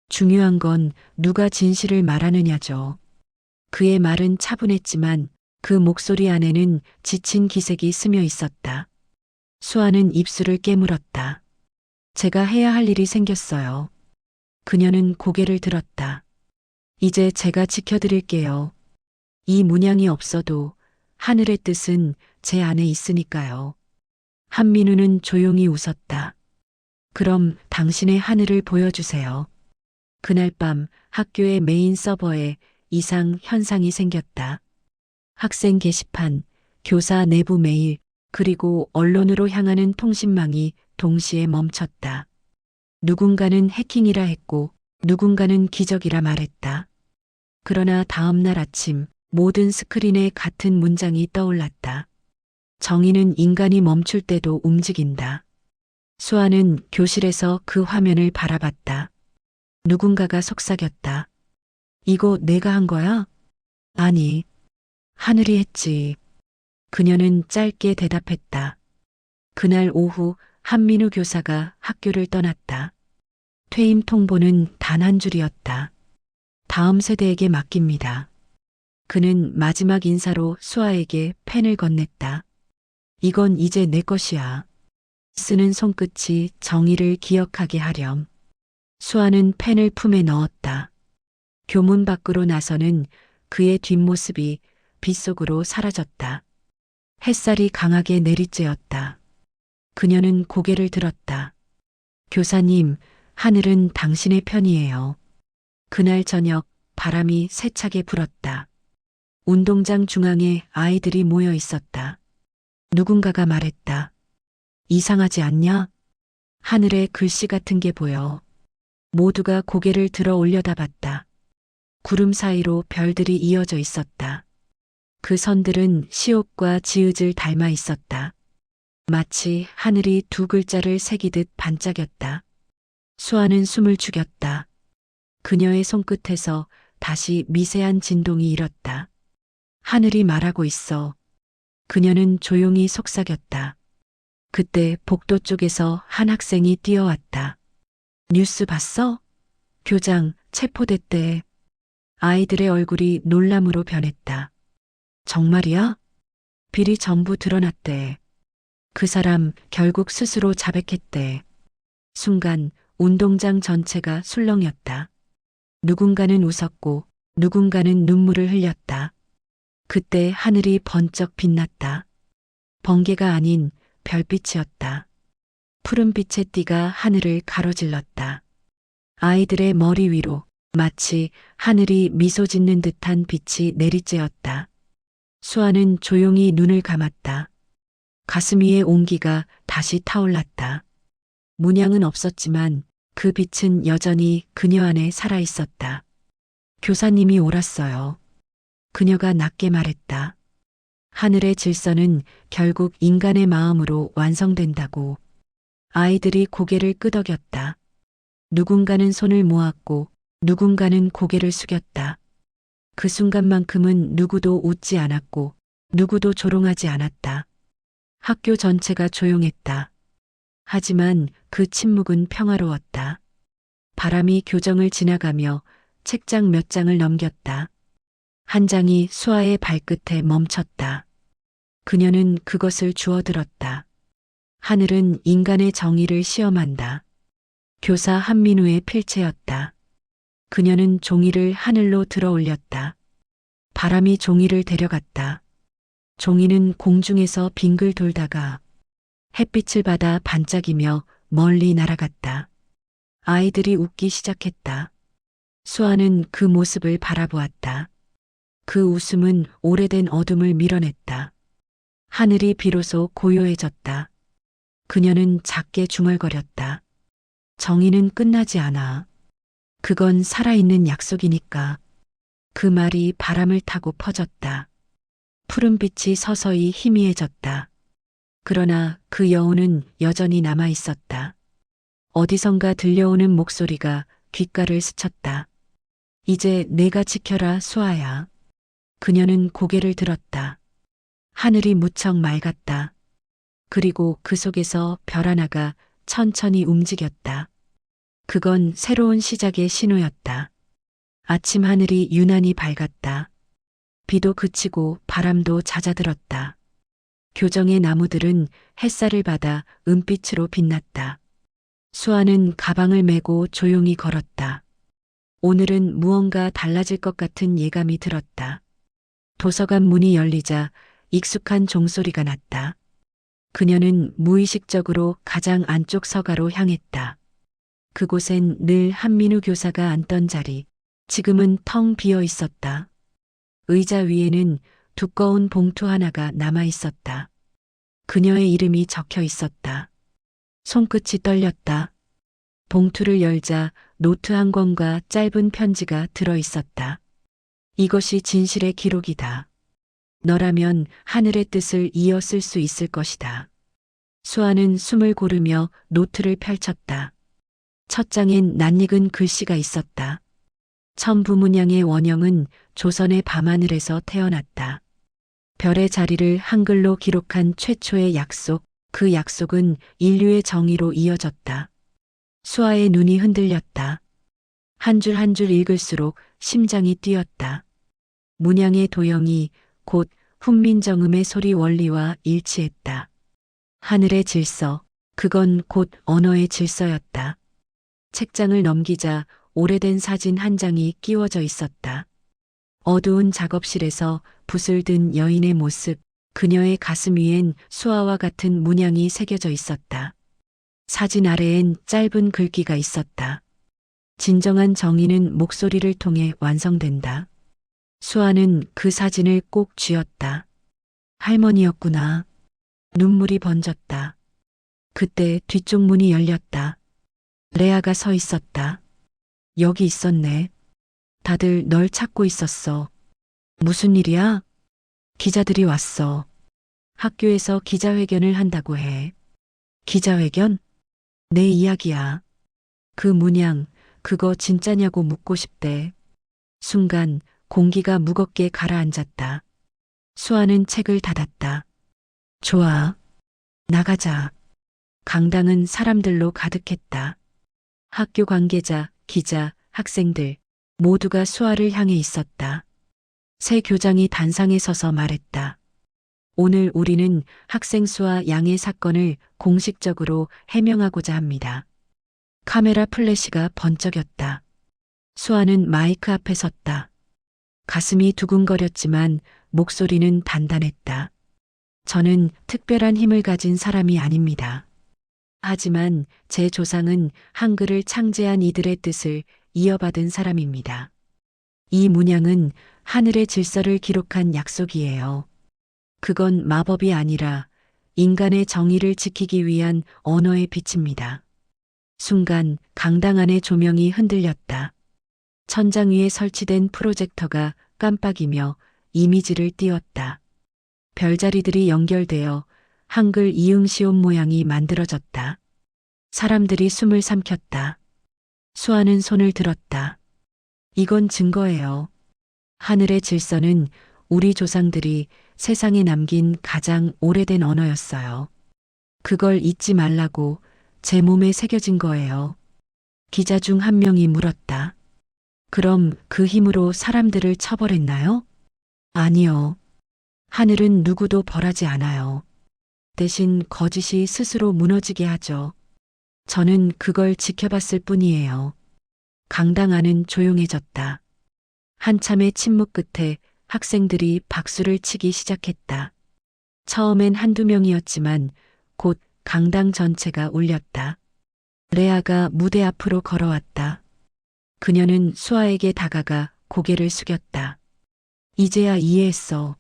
중요한 건 누가 진실을 말하느냐죠. 그의 말은 차분했지만 그 목소리 안에는 지친 기색이 스며 있었다. 수아는 입술을 깨물었다. 제가 해야 할 일이 생겼어요. 그녀는 고개를 들었다. 이제 제가 지켜드릴게요. 이 문양이 없어도 하늘의 뜻은 제 안에 있으니까요. 한민우는 조용히 웃었다. 그럼 당신의 하늘을 보여주세요. 그날 밤 학교의 메인 서버에 이상 현상이 생겼다. 학생 게시판, 교사 내부 메일, 그리고 언론으로 향하는 통신망이 동시에 멈췄다. 누군가는 해킹이라 했고 누군가는 기적이라 말했다. 그러나 다음 날 아침 모든 스크린에 같은 문장이 떠올랐다. 정의는 인간이 멈출 때도 움직인다. 수아는 교실에서 그 화면을 바라봤다. 누군가가 속삭였다. 이거 내가 한 거야? 아니, 하늘이 했지. 그녀는 짧게 대답했다. 그날 오후 한민우 교사가 학교를 떠났다. 퇴임 통보는 단 한 줄이었다. 다음 세대에게 맡깁니다. 그는 마지막 인사로 수아에게 펜을 건넸다. 이건 이제 내 것이야. 쓰는 손끝이 정의를 기억하게 하렴. 수아는 펜을 품에 넣었다. 교문 밖으로 나서는 그의 뒷모습이 빛속으로 사라졌다. 햇살이 강하게 내리쬐었다. 그녀는 고개를 들었다. 교사님, 하늘은 당신의 편이에요. 그날 저녁 바람이 세차게 불었다. 운동장 중앙에 아이들이 모여 있었다. 누군가가 말했다. 이상하지 않냐? 하늘에 글씨 같은 게 보여. 모두가 고개를 들어 올려다봤다. 구름 사이로 별들이 이어져 있었다. 그 선들은 시옷과 지읒을 닮아 있었다. 마치 하늘이 두 글자를 새기듯 반짝였다. 수아는 숨을 죽였다. 그녀의 손끝에서 다시 미세한 진동이 일었다. 하늘이 말하고 있어. 그녀는 조용히 속삭였다. 그때 복도 쪽에서 한 학생이 뛰어왔다. 뉴스 봤어? 교장 체포됐대. 아이들의 얼굴이 놀람으로 변했다. 정말이야? 비리 전부 드러났대. 그 사람 결국 스스로 자백했대. 순간 운동장 전체가 술렁였다. 누군가는 웃었고 누군가는 눈물을 흘렸다. 그때 하늘이 번쩍 빛났다. 번개가 아닌 별빛이었다. 푸른빛의 띠가 하늘을 가로질렀다. 아이들의 머리 위로 마치 하늘이 미소 짓는 듯한 빛이 내리쬐었다. 수아는 조용히 눈을 감았다. 가슴 위의 온기가 다시 타올랐다. 문양은 없었지만 그 빛은 여전히 그녀 안에 살아 있었다. 교사님이 옳았어요. 그녀가 낮게 말했다. 하늘의 질서는 결국 인간의 마음으로 완성된다고. 아이들이 고개를 끄덕였다. 누군가는 손을 모았고 누군가는 고개를 숙였다. 그 순간만큼은 누구도 웃지 않았고 누구도 조롱하지 않았다. 학교 전체가 조용했다. 하지만 그 침묵은 평화로웠다. 바람이 교정을 지나가며 책장 몇 장을 넘겼다. 한 장이 수아의 발끝에 멈췄다. 그녀는 그것을 주워들었다. 하늘은 인간의 정의를 시험한다. 교사 한민우의 필체였다. 그녀는 종이를 하늘로 들어 올렸다. 바람이 종이를 데려갔다. 종이는 공중에서 빙글 돌다가 햇빛을 받아 반짝이며 멀리 날아갔다. 아이들이 웃기 시작했다. 수아는 그 모습을 바라보았다. 그 웃음은 오래된 어둠을 밀어냈다. 하늘이 비로소 고요해졌다. 그녀는 작게 중얼거렸다. 정의는 끝나지 않아. 그건 살아있는 약속이니까. 그 말이 바람을 타고 퍼졌다. 푸른빛이 서서히 희미해졌다. 그러나 그 여운은 여전히 남아 있었다. 어디선가 들려오는 목소리가 귓가를 스쳤다. 이제 내가 지켜라, 수아야. 그녀는 고개를 들었다. 하늘이 무척 맑았다. 그리고 그 속에서 별 하나가 천천히 움직였다. 그건 새로운 시작의 신호였다. 아침 하늘이 유난히 밝았다. 비도 그치고 바람도 잦아들었다. 교정의 나무들은 햇살을 받아 은빛으로 빛났다. 수아는 가방을 메고 조용히 걸었다. 오늘은 무언가 달라질 것 같은 예감이 들었다. 도서관 문이 열리자 익숙한 종소리가 났다. 그녀는 무의식적으로 가장 안쪽 서가로 향했다. 그곳엔 늘 한민우 교사가 앉던 자리, 지금은 텅 비어 있었다. 의자 위에는 두꺼운 봉투 하나가 남아 있었다. 그녀의 이름이 적혀 있었다. 손끝이 떨렸다. 봉투를 열자 노트 한 권과 짧은 편지가 들어 있었다. 이것이 진실의 기록이다. 너라면 하늘의 뜻을 이어 쓸 수 있을 것이다. 수아는 숨을 고르며 노트를 펼쳤다. 첫 장엔 낯익은 글씨가 있었다. 천부문양의 원형은 조선의 밤하늘에서 태어났다. 별의 자리를 한글로 기록한 최초의 약속, 그 약속은 인류의 정의로 이어졌다. 수아의 눈이 흔들렸다. 한 줄 한 줄 읽을수록 심장이 뛰었다. 문양의 도형이 곧 훈민정음의 소리 원리와 일치했다. 하늘의 질서, 그건 곧 언어의 질서였다. 책장을 넘기자 오래된 사진 한 장이 끼워져 있었다. 어두운 작업실에서 붓을 든 여인의 모습, 그녀의 가슴 위엔 수아와 같은 문양이 새겨져 있었다. 사진 아래엔 짧은 글귀가 있었다. 진정한 정의는 목소리를 통해 완성된다. 수아는 그 사진을 꼭 쥐었다. 할머니였구나. 눈물이 번졌다. 그때 뒤쪽 문이 열렸다. 레아가 서 있었다. 여기 있었네. 다들 널 찾고 있었어. 무슨 일이야? 기자들이 왔어. 학교에서 기자회견을 한다고 해. 기자회견? 내 이야기야. 그 문양, 그거 진짜냐고 묻고 싶대. 순간 공기가 무겁게 가라앉았다. 수아는 책을 닫았다. 좋아. 나가자. 강당은 사람들로 가득했다. 학교 관계자, 기자, 학생들 모두가 수아를 향해 있었다. 새 교장이 단상에 서서 말했다. 오늘 우리는 학생 수아 양의 사건을 공식적으로 해명하고자 합니다. 카메라 플래시가 번쩍였다. 수아는 마이크 앞에 섰다. 가슴이 두근거렸지만 목소리는 단단했다. 저는 특별한 힘을 가진 사람이 아닙니다. 하지만 제 조상은 한글을 창제한 이들의 뜻을 이어받은 사람입니다. 이 문양은 하늘의 질서를 기록한 약속이에요. 그건 마법이 아니라 인간의 정의를 지키기 위한 언어의 빛입니다. 순간 강당 안의 조명이 흔들렸다. 천장 위에 설치된 프로젝터가 깜빡이며 이미지를 띄웠다. 별자리들이 연결되어 한글 이응시옷 모양이 만들어졌다. 사람들이 숨을 삼켰다. 수아는 손을 들었다. 이건 증거예요. 하늘의 질서는 우리 조상들이 세상에 남긴 가장 오래된 언어였어요. 그걸 잊지 말라고 제 몸에 새겨진 거예요. 기자 중 한 명이 물었다. 그럼 그 힘으로 사람들을 처벌했나요? 아니요. 하늘은 누구도 벌하지 않아요. 대신 거짓이 스스로 무너지게 하죠. 저는 그걸 지켜봤을 뿐이에요. 강당 안은 조용해졌다. 한참의 침묵 끝에 학생들이 박수를 치기 시작했다. 처음엔 한두 명이었지만 곧 강당 전체가 울렸다. 레아가 무대 앞으로 걸어왔다. 그녀는 수아에게 다가가 고개를 숙였다. 이제야 이해했어.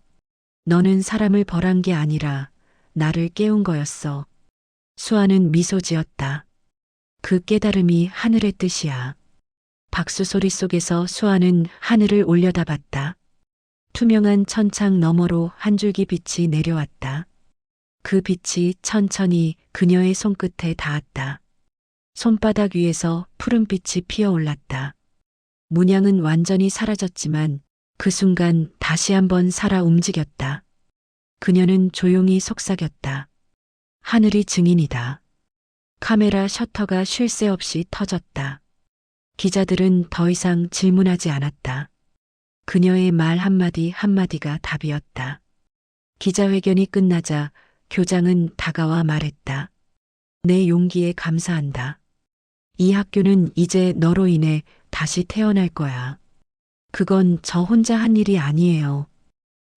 너는 사람을 벌한 게 아니라 나를 깨운 거였어. 수아는 미소 지었다. 그 깨달음이 하늘의 뜻이야. 박수 소리 속에서 수아는 하늘을 올려다봤다. 투명한 천창 너머로 한 줄기 빛이 내려왔다. 그 빛이 천천히 그녀의 손끝에 닿았다. 손바닥 위에서 푸른빛이 피어올랐다. 문양은 완전히 사라졌지만 그 순간 다시 한번 살아 움직였다. 그녀는 조용히 속삭였다. 하늘이 증인이다. 카메라 셔터가 쉴 새 없이 터졌다. 기자들은 더 이상 질문하지 않았다. 그녀의 말 한마디 한마디가 답이었다. 기자회견이 끝나자 교장은 다가와 말했다. 내 용기에 감사한다. 이 학교는 이제 너로 인해 다시 태어날 거야. 그건 저 혼자 한 일이 아니에요.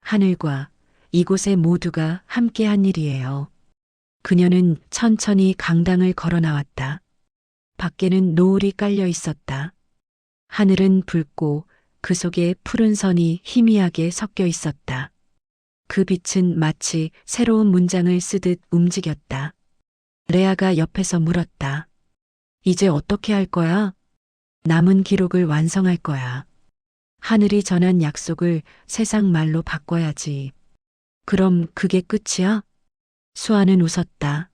하늘과 이곳의 모두가 함께 한 일이에요. 그녀는 천천히 강당을 걸어 나왔다. 밖에는 노을이 깔려 있었다. 하늘은 붉고 그 속에 푸른 선이 희미하게 섞여 있었다. 그 빛은 마치 새로운 문장을 쓰듯 움직였다. 레아가 옆에서 물었다. 이제 어떻게 할 거야? 남은 기록을 완성할 거야. 하늘이 전한 약속을 세상 말로 바꿔야지. 그럼 그게 끝이야? 수아는 웃었다.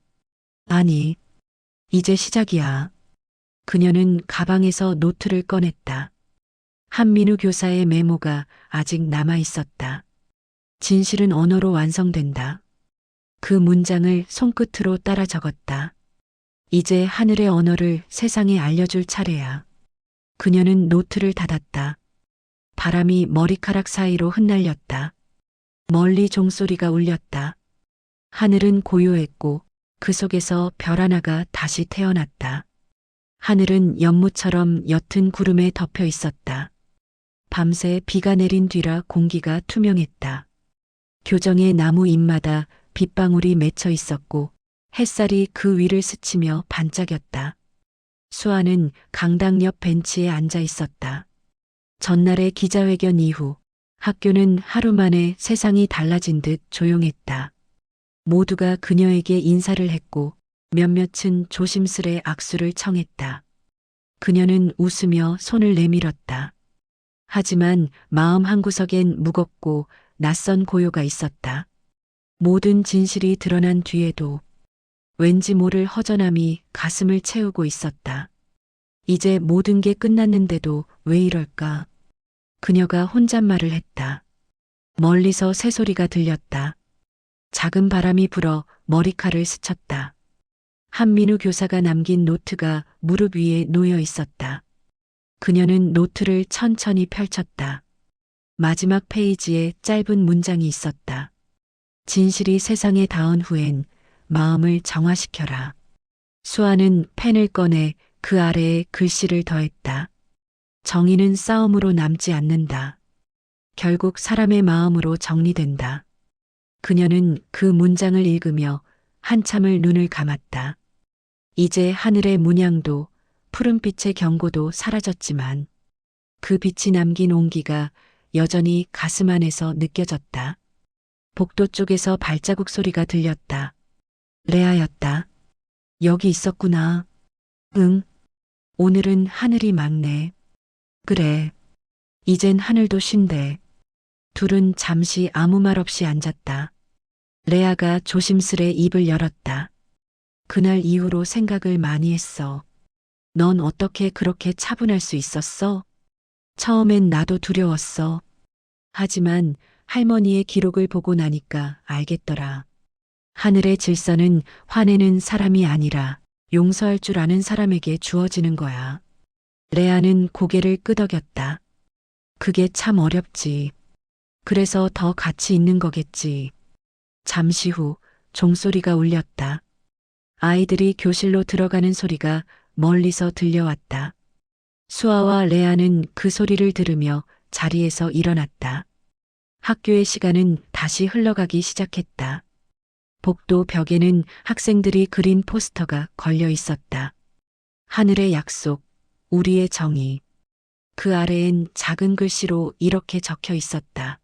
아니, 이제 시작이야. 그녀는 가방에서 노트를 꺼냈다. 한민우 교사의 메모가 아직 남아 있었다. 진실은 언어로 완성된다. 그 문장을 손끝으로 따라 적었다. 이제 하늘의 언어를 세상에 알려줄 차례야. 그녀는 노트를 닫았다. 바람이 머리카락 사이로 흩날렸다. 멀리 종소리가 울렸다. 하늘은 고요했고 그 속에서 별 하나가 다시 태어났다. 하늘은 연무처럼 옅은 구름에 덮여 있었다. 밤새 비가 내린 뒤라 공기가 투명했다. 교정의 나무 잎마다 빗방울이 맺혀 있었고 햇살이 그 위를 스치며 반짝였다. 수아는 강당 옆 벤치에 앉아 있었다. 전날의 기자회견 이후 학교는 하루 만에 세상이 달라진 듯 조용했다. 모두가 그녀에게 인사를 했고 몇몇은 조심스레 악수를 청했다. 그녀는 웃으며 손을 내밀었다. 하지만 마음 한구석엔 무겁고 낯선 고요가 있었다. 모든 진실이 드러난 뒤에도 왠지 모를 허전함이 가슴을 채우고 있었다. 이제 모든 게 끝났는데도 왜 이럴까? 그녀가 혼잣말을 했다. 멀리서 새소리가 들렸다. 작은 바람이 불어 머리칼을 스쳤다. 한민우 교사가 남긴 노트가 무릎 위에 놓여 있었다. 그녀는 노트를 천천히 펼쳤다. 마지막 페이지에 짧은 문장이 있었다. 진실이 세상에 닿은 후엔 마음을 정화시켜라. 수아는 펜을 꺼내 그 아래에 글씨를 더했다. 정의는 싸움으로 남지 않는다. 결국 사람의 마음으로 정리된다. 그녀는 그 문장을 읽으며 한참을 눈을 감았다. 이제 하늘의 문양도 푸른빛의 경고도 사라졌지만 그 빛이 남긴 온기가 여전히 가슴 안에서 느껴졌다. 복도 쪽에서 발자국 소리가 들렸다. 레아였다. 여기 있었구나. 응. 오늘은 하늘이 맑네. 그래. 이젠 하늘도 쉰대. 둘은 잠시 아무 말 없이 앉았다. 레아가 조심스레 입을 열었다. 그날 이후로 생각을 많이 했어. 넌 어떻게 그렇게 차분할 수 있었어? 처음엔 나도 두려웠어. 하지만 할머니의 기록을 보고 나니까 알겠더라. 하늘의 질서는 화내는 사람이 아니라 용서할 줄 아는 사람에게 주어지는 거야. 레아는 고개를 끄덕였다. 그게 참 어렵지. 그래서 더 가치 있는 거겠지. 잠시 후 종소리가 울렸다. 아이들이 교실로 들어가는 소리가 멀리서 들려왔다. 수아와 레아는 그 소리를 들으며 자리에서 일어났다. 학교의 시간은 다시 흘러가기 시작했다. 복도 벽에는 학생들이 그린 포스터가 걸려 있었다. 하늘의 약속, 우리의 정의. 그 아래엔 작은 글씨로 이렇게 적혀 있었다.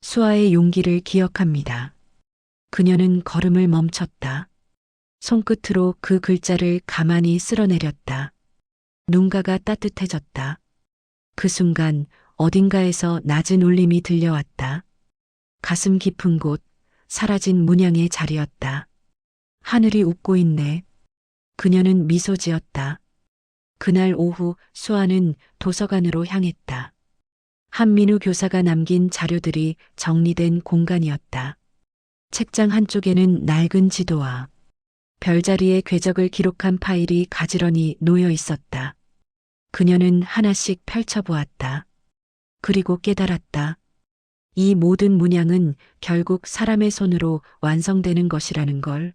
수아의 용기를 기억합니다. 그녀는 걸음을 멈췄다. 손끝으로 그 글자를 가만히 쓸어내렸다. 눈가가 따뜻해졌다. 그 순간 어딘가에서 낮은 울림이 들려왔다. 가슴 깊은 곳, 사라진 문양의 자리였다. 하늘이 웃고 있네. 그녀는 미소 지었다. 그날 오후 수아는 도서관으로 향했다. 한민우 교사가 남긴 자료들이 정리된 공간이었다. 책장 한쪽에는 낡은 지도와 별자리의 궤적을 기록한 파일이 가지런히 놓여 있었다. 그녀는 하나씩 펼쳐보았다. 그리고 깨달았다. 이 모든 문양은 결국 사람의 손으로 완성되는 것이라는 걸.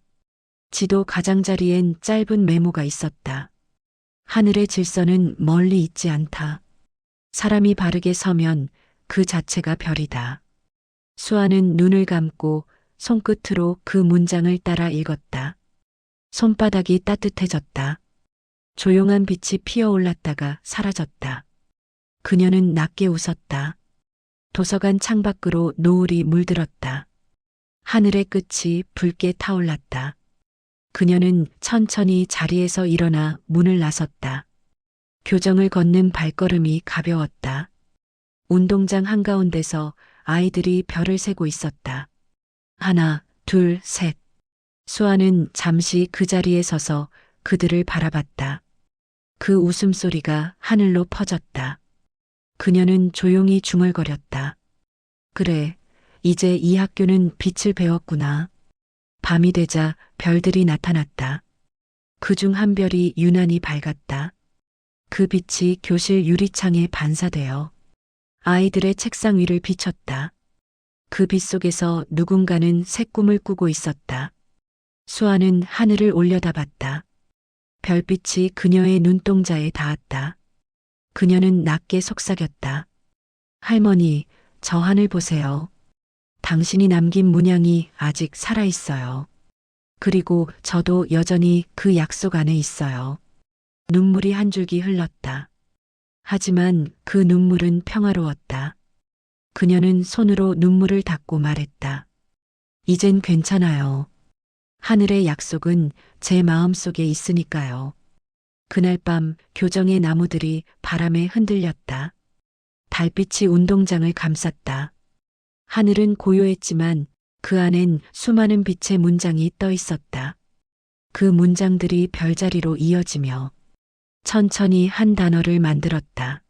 지도 가장자리엔 짧은 메모가 있었다. 하늘의 질서는 멀리 있지 않다. 사람이 바르게 서면 그 자체가 별이다. 수아는 눈을 감고 손끝으로 그 문장을 따라 읽었다. 손바닥이 따뜻해졌다. 조용한 빛이 피어올랐다가 사라졌다. 그녀는 낮게 웃었다. 도서관 창밖으로 노을이 물들었다. 하늘의 끝이 붉게 타올랐다. 그녀는 천천히 자리에서 일어나 문을 나섰다. 교정을 걷는 발걸음이 가벼웠다. 운동장 한가운데서 아이들이 별을 세고 있었다. 하나, 둘, 셋. 수아는 잠시 그 자리에 서서 그들을 바라봤다. 그 웃음소리가 하늘로 퍼졌다. 그녀는 조용히 중얼거렸다. 그래, 이제 이 학교는 빛을 배웠구나. 밤이 되자 별들이 나타났다. 그중 한 별이 유난히 밝았다. 그 빛이 교실 유리창에 반사되어 아이들의 책상 위를 비쳤다. 그 빛 속에서 누군가는 새 꿈을 꾸고 있었다. 수아는 하늘을 올려다봤다. 별빛이 그녀의 눈동자에 닿았다. 그녀는 낮게 속삭였다. 할머니, 저 하늘 보세요. 당신이 남긴 문양이 아직 살아있어요. 그리고 저도 여전히 그 약속 안에 있어요. 눈물이 한 줄기 흘렀다. 하지만 그 눈물은 평화로웠다. 그녀는 손으로 눈물을 닦고 말했다. 이젠 괜찮아요. 하늘의 약속은 제 마음속에 있으니까요. 그날 밤 교정의 나무들이 바람에 흔들렸다. 달빛이 운동장을 감쌌다. 하늘은 고요했지만 그 안엔 수많은 빛의 문장이 떠 있었다. 그 문장들이 별자리로 이어지며 천천히 한 단어를 만들었다.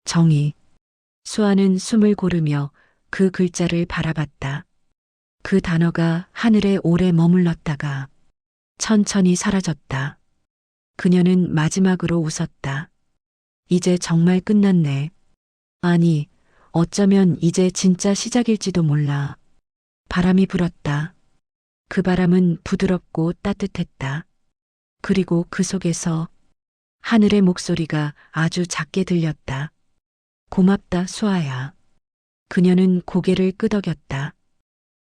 정의. 수아는 숨을 고르며 그 글자를 바라봤다. 그 단어가 하늘에 오래 머물렀다가 천천히 사라졌다. 그녀는 마지막으로 웃었다. 이제 정말 끝났네. 아니, 어쩌면 이제 진짜 시작일지도 몰라. 바람이 불었다. 그 바람은 부드럽고 따뜻했다. 그리고 그 속에서 하늘의 목소리가 아주 작게 들렸다. 고맙다, 수아야. 그녀는 고개를 끄덕였다.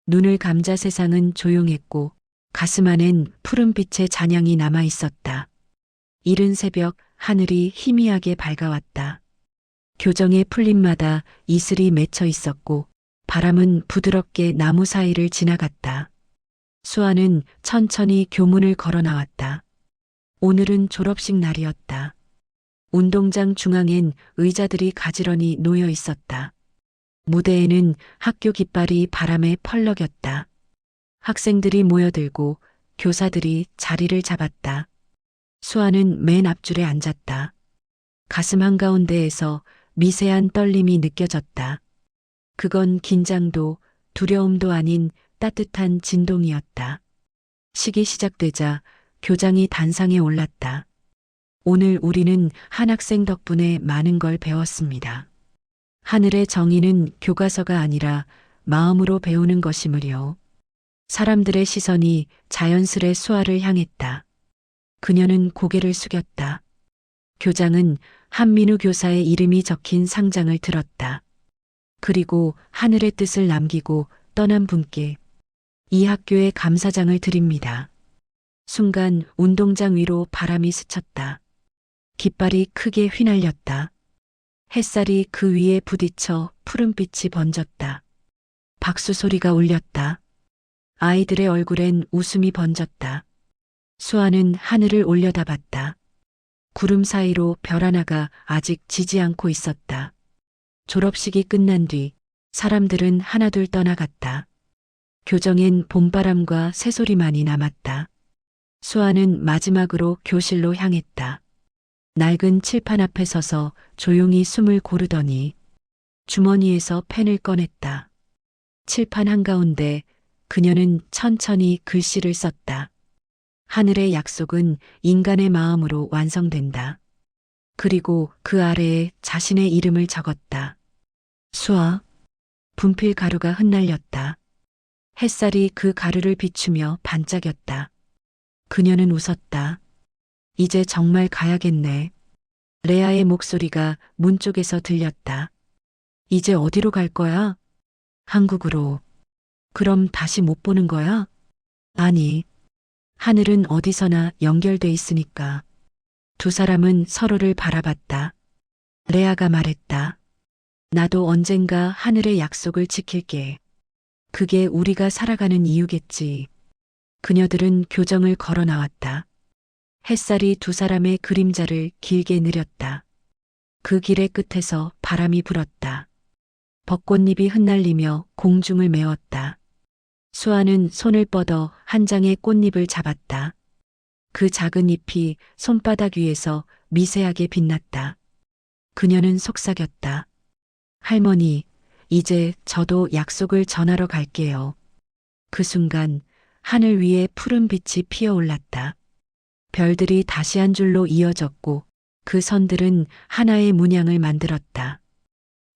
눈을 감자 세상은 조용했고 가슴 안엔 푸른빛의 잔향이 남아 있었다. 이른 새벽 하늘이 희미하게 밝아왔다. 교정의 풀잎마다 이슬이 맺혀 있었고 바람은 부드럽게 나무 사이를 지나갔다. 수아는 천천히 교문을 걸어 나왔다. 오늘은 졸업식 날이었다. 운동장 중앙엔 의자들이 가지런히 놓여 있었다. 무대에는 학교 깃발이 바람에 펄럭였다. 학생들이 모여들고 교사들이 자리를 잡았다. 수아는 맨 앞줄에 앉았다. 가슴 한가운데에서 미세한 떨림이 느껴졌다. 그건 긴장도 두려움도 아닌 따뜻한 진동이었다. 식이 시작되자 교장이 단상에 올랐다. 오늘 우리는 한 학생 덕분에 많은 걸 배웠습니다. 하늘의 정의는 교과서가 아니라 마음으로 배우는 것이므려. 사람들의 시선이 자연스레 수아를 향했다. 그녀는 고개를 숙였다. 교장은 한민우 교사의 이름이 적힌 상장을 들었다. 그리고 하늘의 뜻을 남기고 떠난 분께 이 학교의 감사장을 드립니다. 순간 운동장 위로 바람이 스쳤다. 깃발이 크게 휘날렸다. 햇살이 그 위에 부딪혀 푸른빛이 번졌다. 박수 소리가 울렸다. 아이들의 얼굴엔 웃음이 번졌다. 수아는 하늘을 올려다봤다. 구름 사이로 별 하나가 아직 지지 않고 있었다. 졸업식이 끝난 뒤 사람들은 하나둘 떠나갔다. 교정엔 봄바람과 새소리만이 남았다. 수아는 마지막으로 교실로 향했다. 낡은 칠판 앞에 서서 조용히 숨을 고르더니 주머니에서 펜을 꺼냈다. 칠판 한가운데 그녀는 천천히 글씨를 썼다. 하늘의 약속은 인간의 마음으로 완성된다. 그리고 그 아래에 자신의 이름을 적었다. 수아. 분필 가루가 흩날렸다. 햇살이 그 가루를 비추며 반짝였다. 그녀는 웃었다. 이제 정말 가야겠네. 레아의 목소리가 문 쪽에서 들렸다. 이제 어디로 갈 거야? 한국으로. 그럼 다시 못 보는 거야? 아니. 하늘은 어디서나 연결돼 있으니까. 두 사람은 서로를 바라봤다. 레아가 말했다. 나도 언젠가 하늘의 약속을 지킬게. 그게 우리가 살아가는 이유겠지. 그녀들은 교정을 걸어 나왔다. 햇살이 두 사람의 그림자를 길게 느렸다. 그 길의 끝에서 바람이 불었다. 벚꽃잎이 흩날리며 공중을 메웠다. 수아는 손을 뻗어 한 장의 꽃잎을 잡았다. 그 작은 잎이 손바닥 위에서 미세하게 빛났다. 그녀는 속삭였다. 할머니, 이제 저도 약속을 전하러 갈게요. 그 순간 하늘 위에 푸른 빛이 피어올랐다. 별들이 다시 한 줄로 이어졌고 그 선들은 하나의 문양을 만들었다.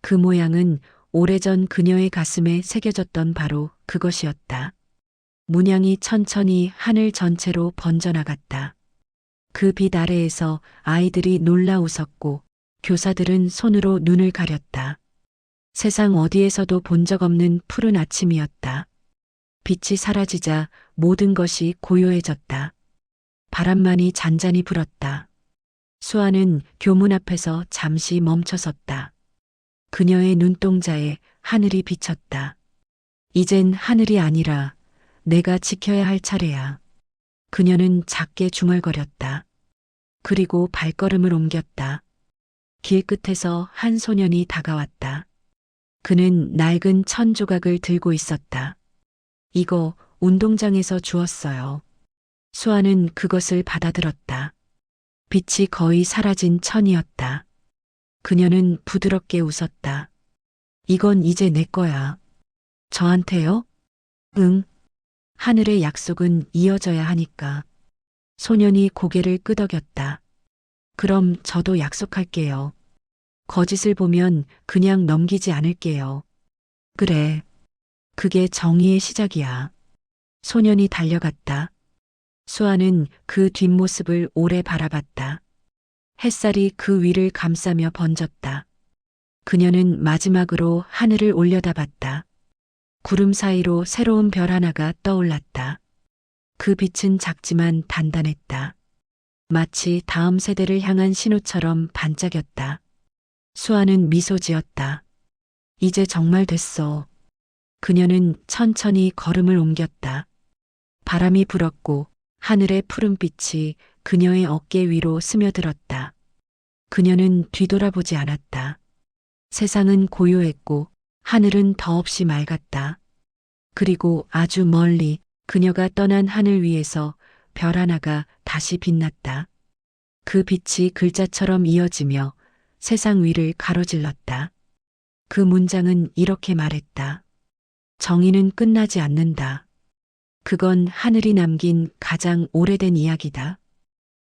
그 모양은 오래전 그녀의 가슴에 새겨졌던 바로 그것이었다. 문양이 천천히 하늘 전체로 번져나갔다. 그 빛 아래에서 아이들이 놀라 웃었고 교사들은 손으로 눈을 가렸다. 세상 어디에서도 본 적 없는 푸른 아침이었다. 빛이 사라지자 모든 것이 고요해졌다. 바람만이 잔잔히 불었다. 수아는 교문 앞에서 잠시 멈춰섰다. 그녀의 눈동자에 하늘이 비쳤다. 이젠 하늘이 아니라 내가 지켜야 할 차례야. 그녀는 작게 중얼거렸다. 그리고 발걸음을 옮겼다. 길 끝에서 한 소년이 다가왔다. 그는 낡은 천 조각을 들고 있었다. 이거 운동장에서 주웠어요. 수아는 그것을 받아들었다. 빛이 거의 사라진 천이었다. 그녀는 부드럽게 웃었다. 이건 이제 내 거야. 저한테요? 응. 하늘의 약속은 이어져야 하니까. 소년이 고개를 끄덕였다. 그럼 저도 약속할게요. 거짓을 보면 그냥 넘기지 않을게요. 그래. 그게 정의의 시작이야. 소년이 달려갔다. 수아는 그 뒷모습을 오래 바라봤다. 햇살이 그 위를 감싸며 번졌다. 그녀는 마지막으로 하늘을 올려다봤다. 구름 사이로 새로운 별 하나가 떠올랐다. 그 빛은 작지만 단단했다. 마치 다음 세대를 향한 신호처럼 반짝였다. 수아는 미소 지었다. 이제 정말 됐어. 그녀는 천천히 걸음을 옮겼다. 바람이 불었고 하늘의 푸른빛이 그녀의 어깨 위로 스며들었다. 그녀는 뒤돌아보지 않았다. 세상은 고요했고 하늘은 더없이 맑았다. 그리고 아주 멀리 그녀가 떠난 하늘 위에서 별 하나가 다시 빛났다. 그 빛이 글자처럼 이어지며 세상 위를 가로질렀다. 그 문장은 이렇게 말했다. 정의는 끝나지 않는다. 그건 하늘이 남긴 가장 오래된 이야기다.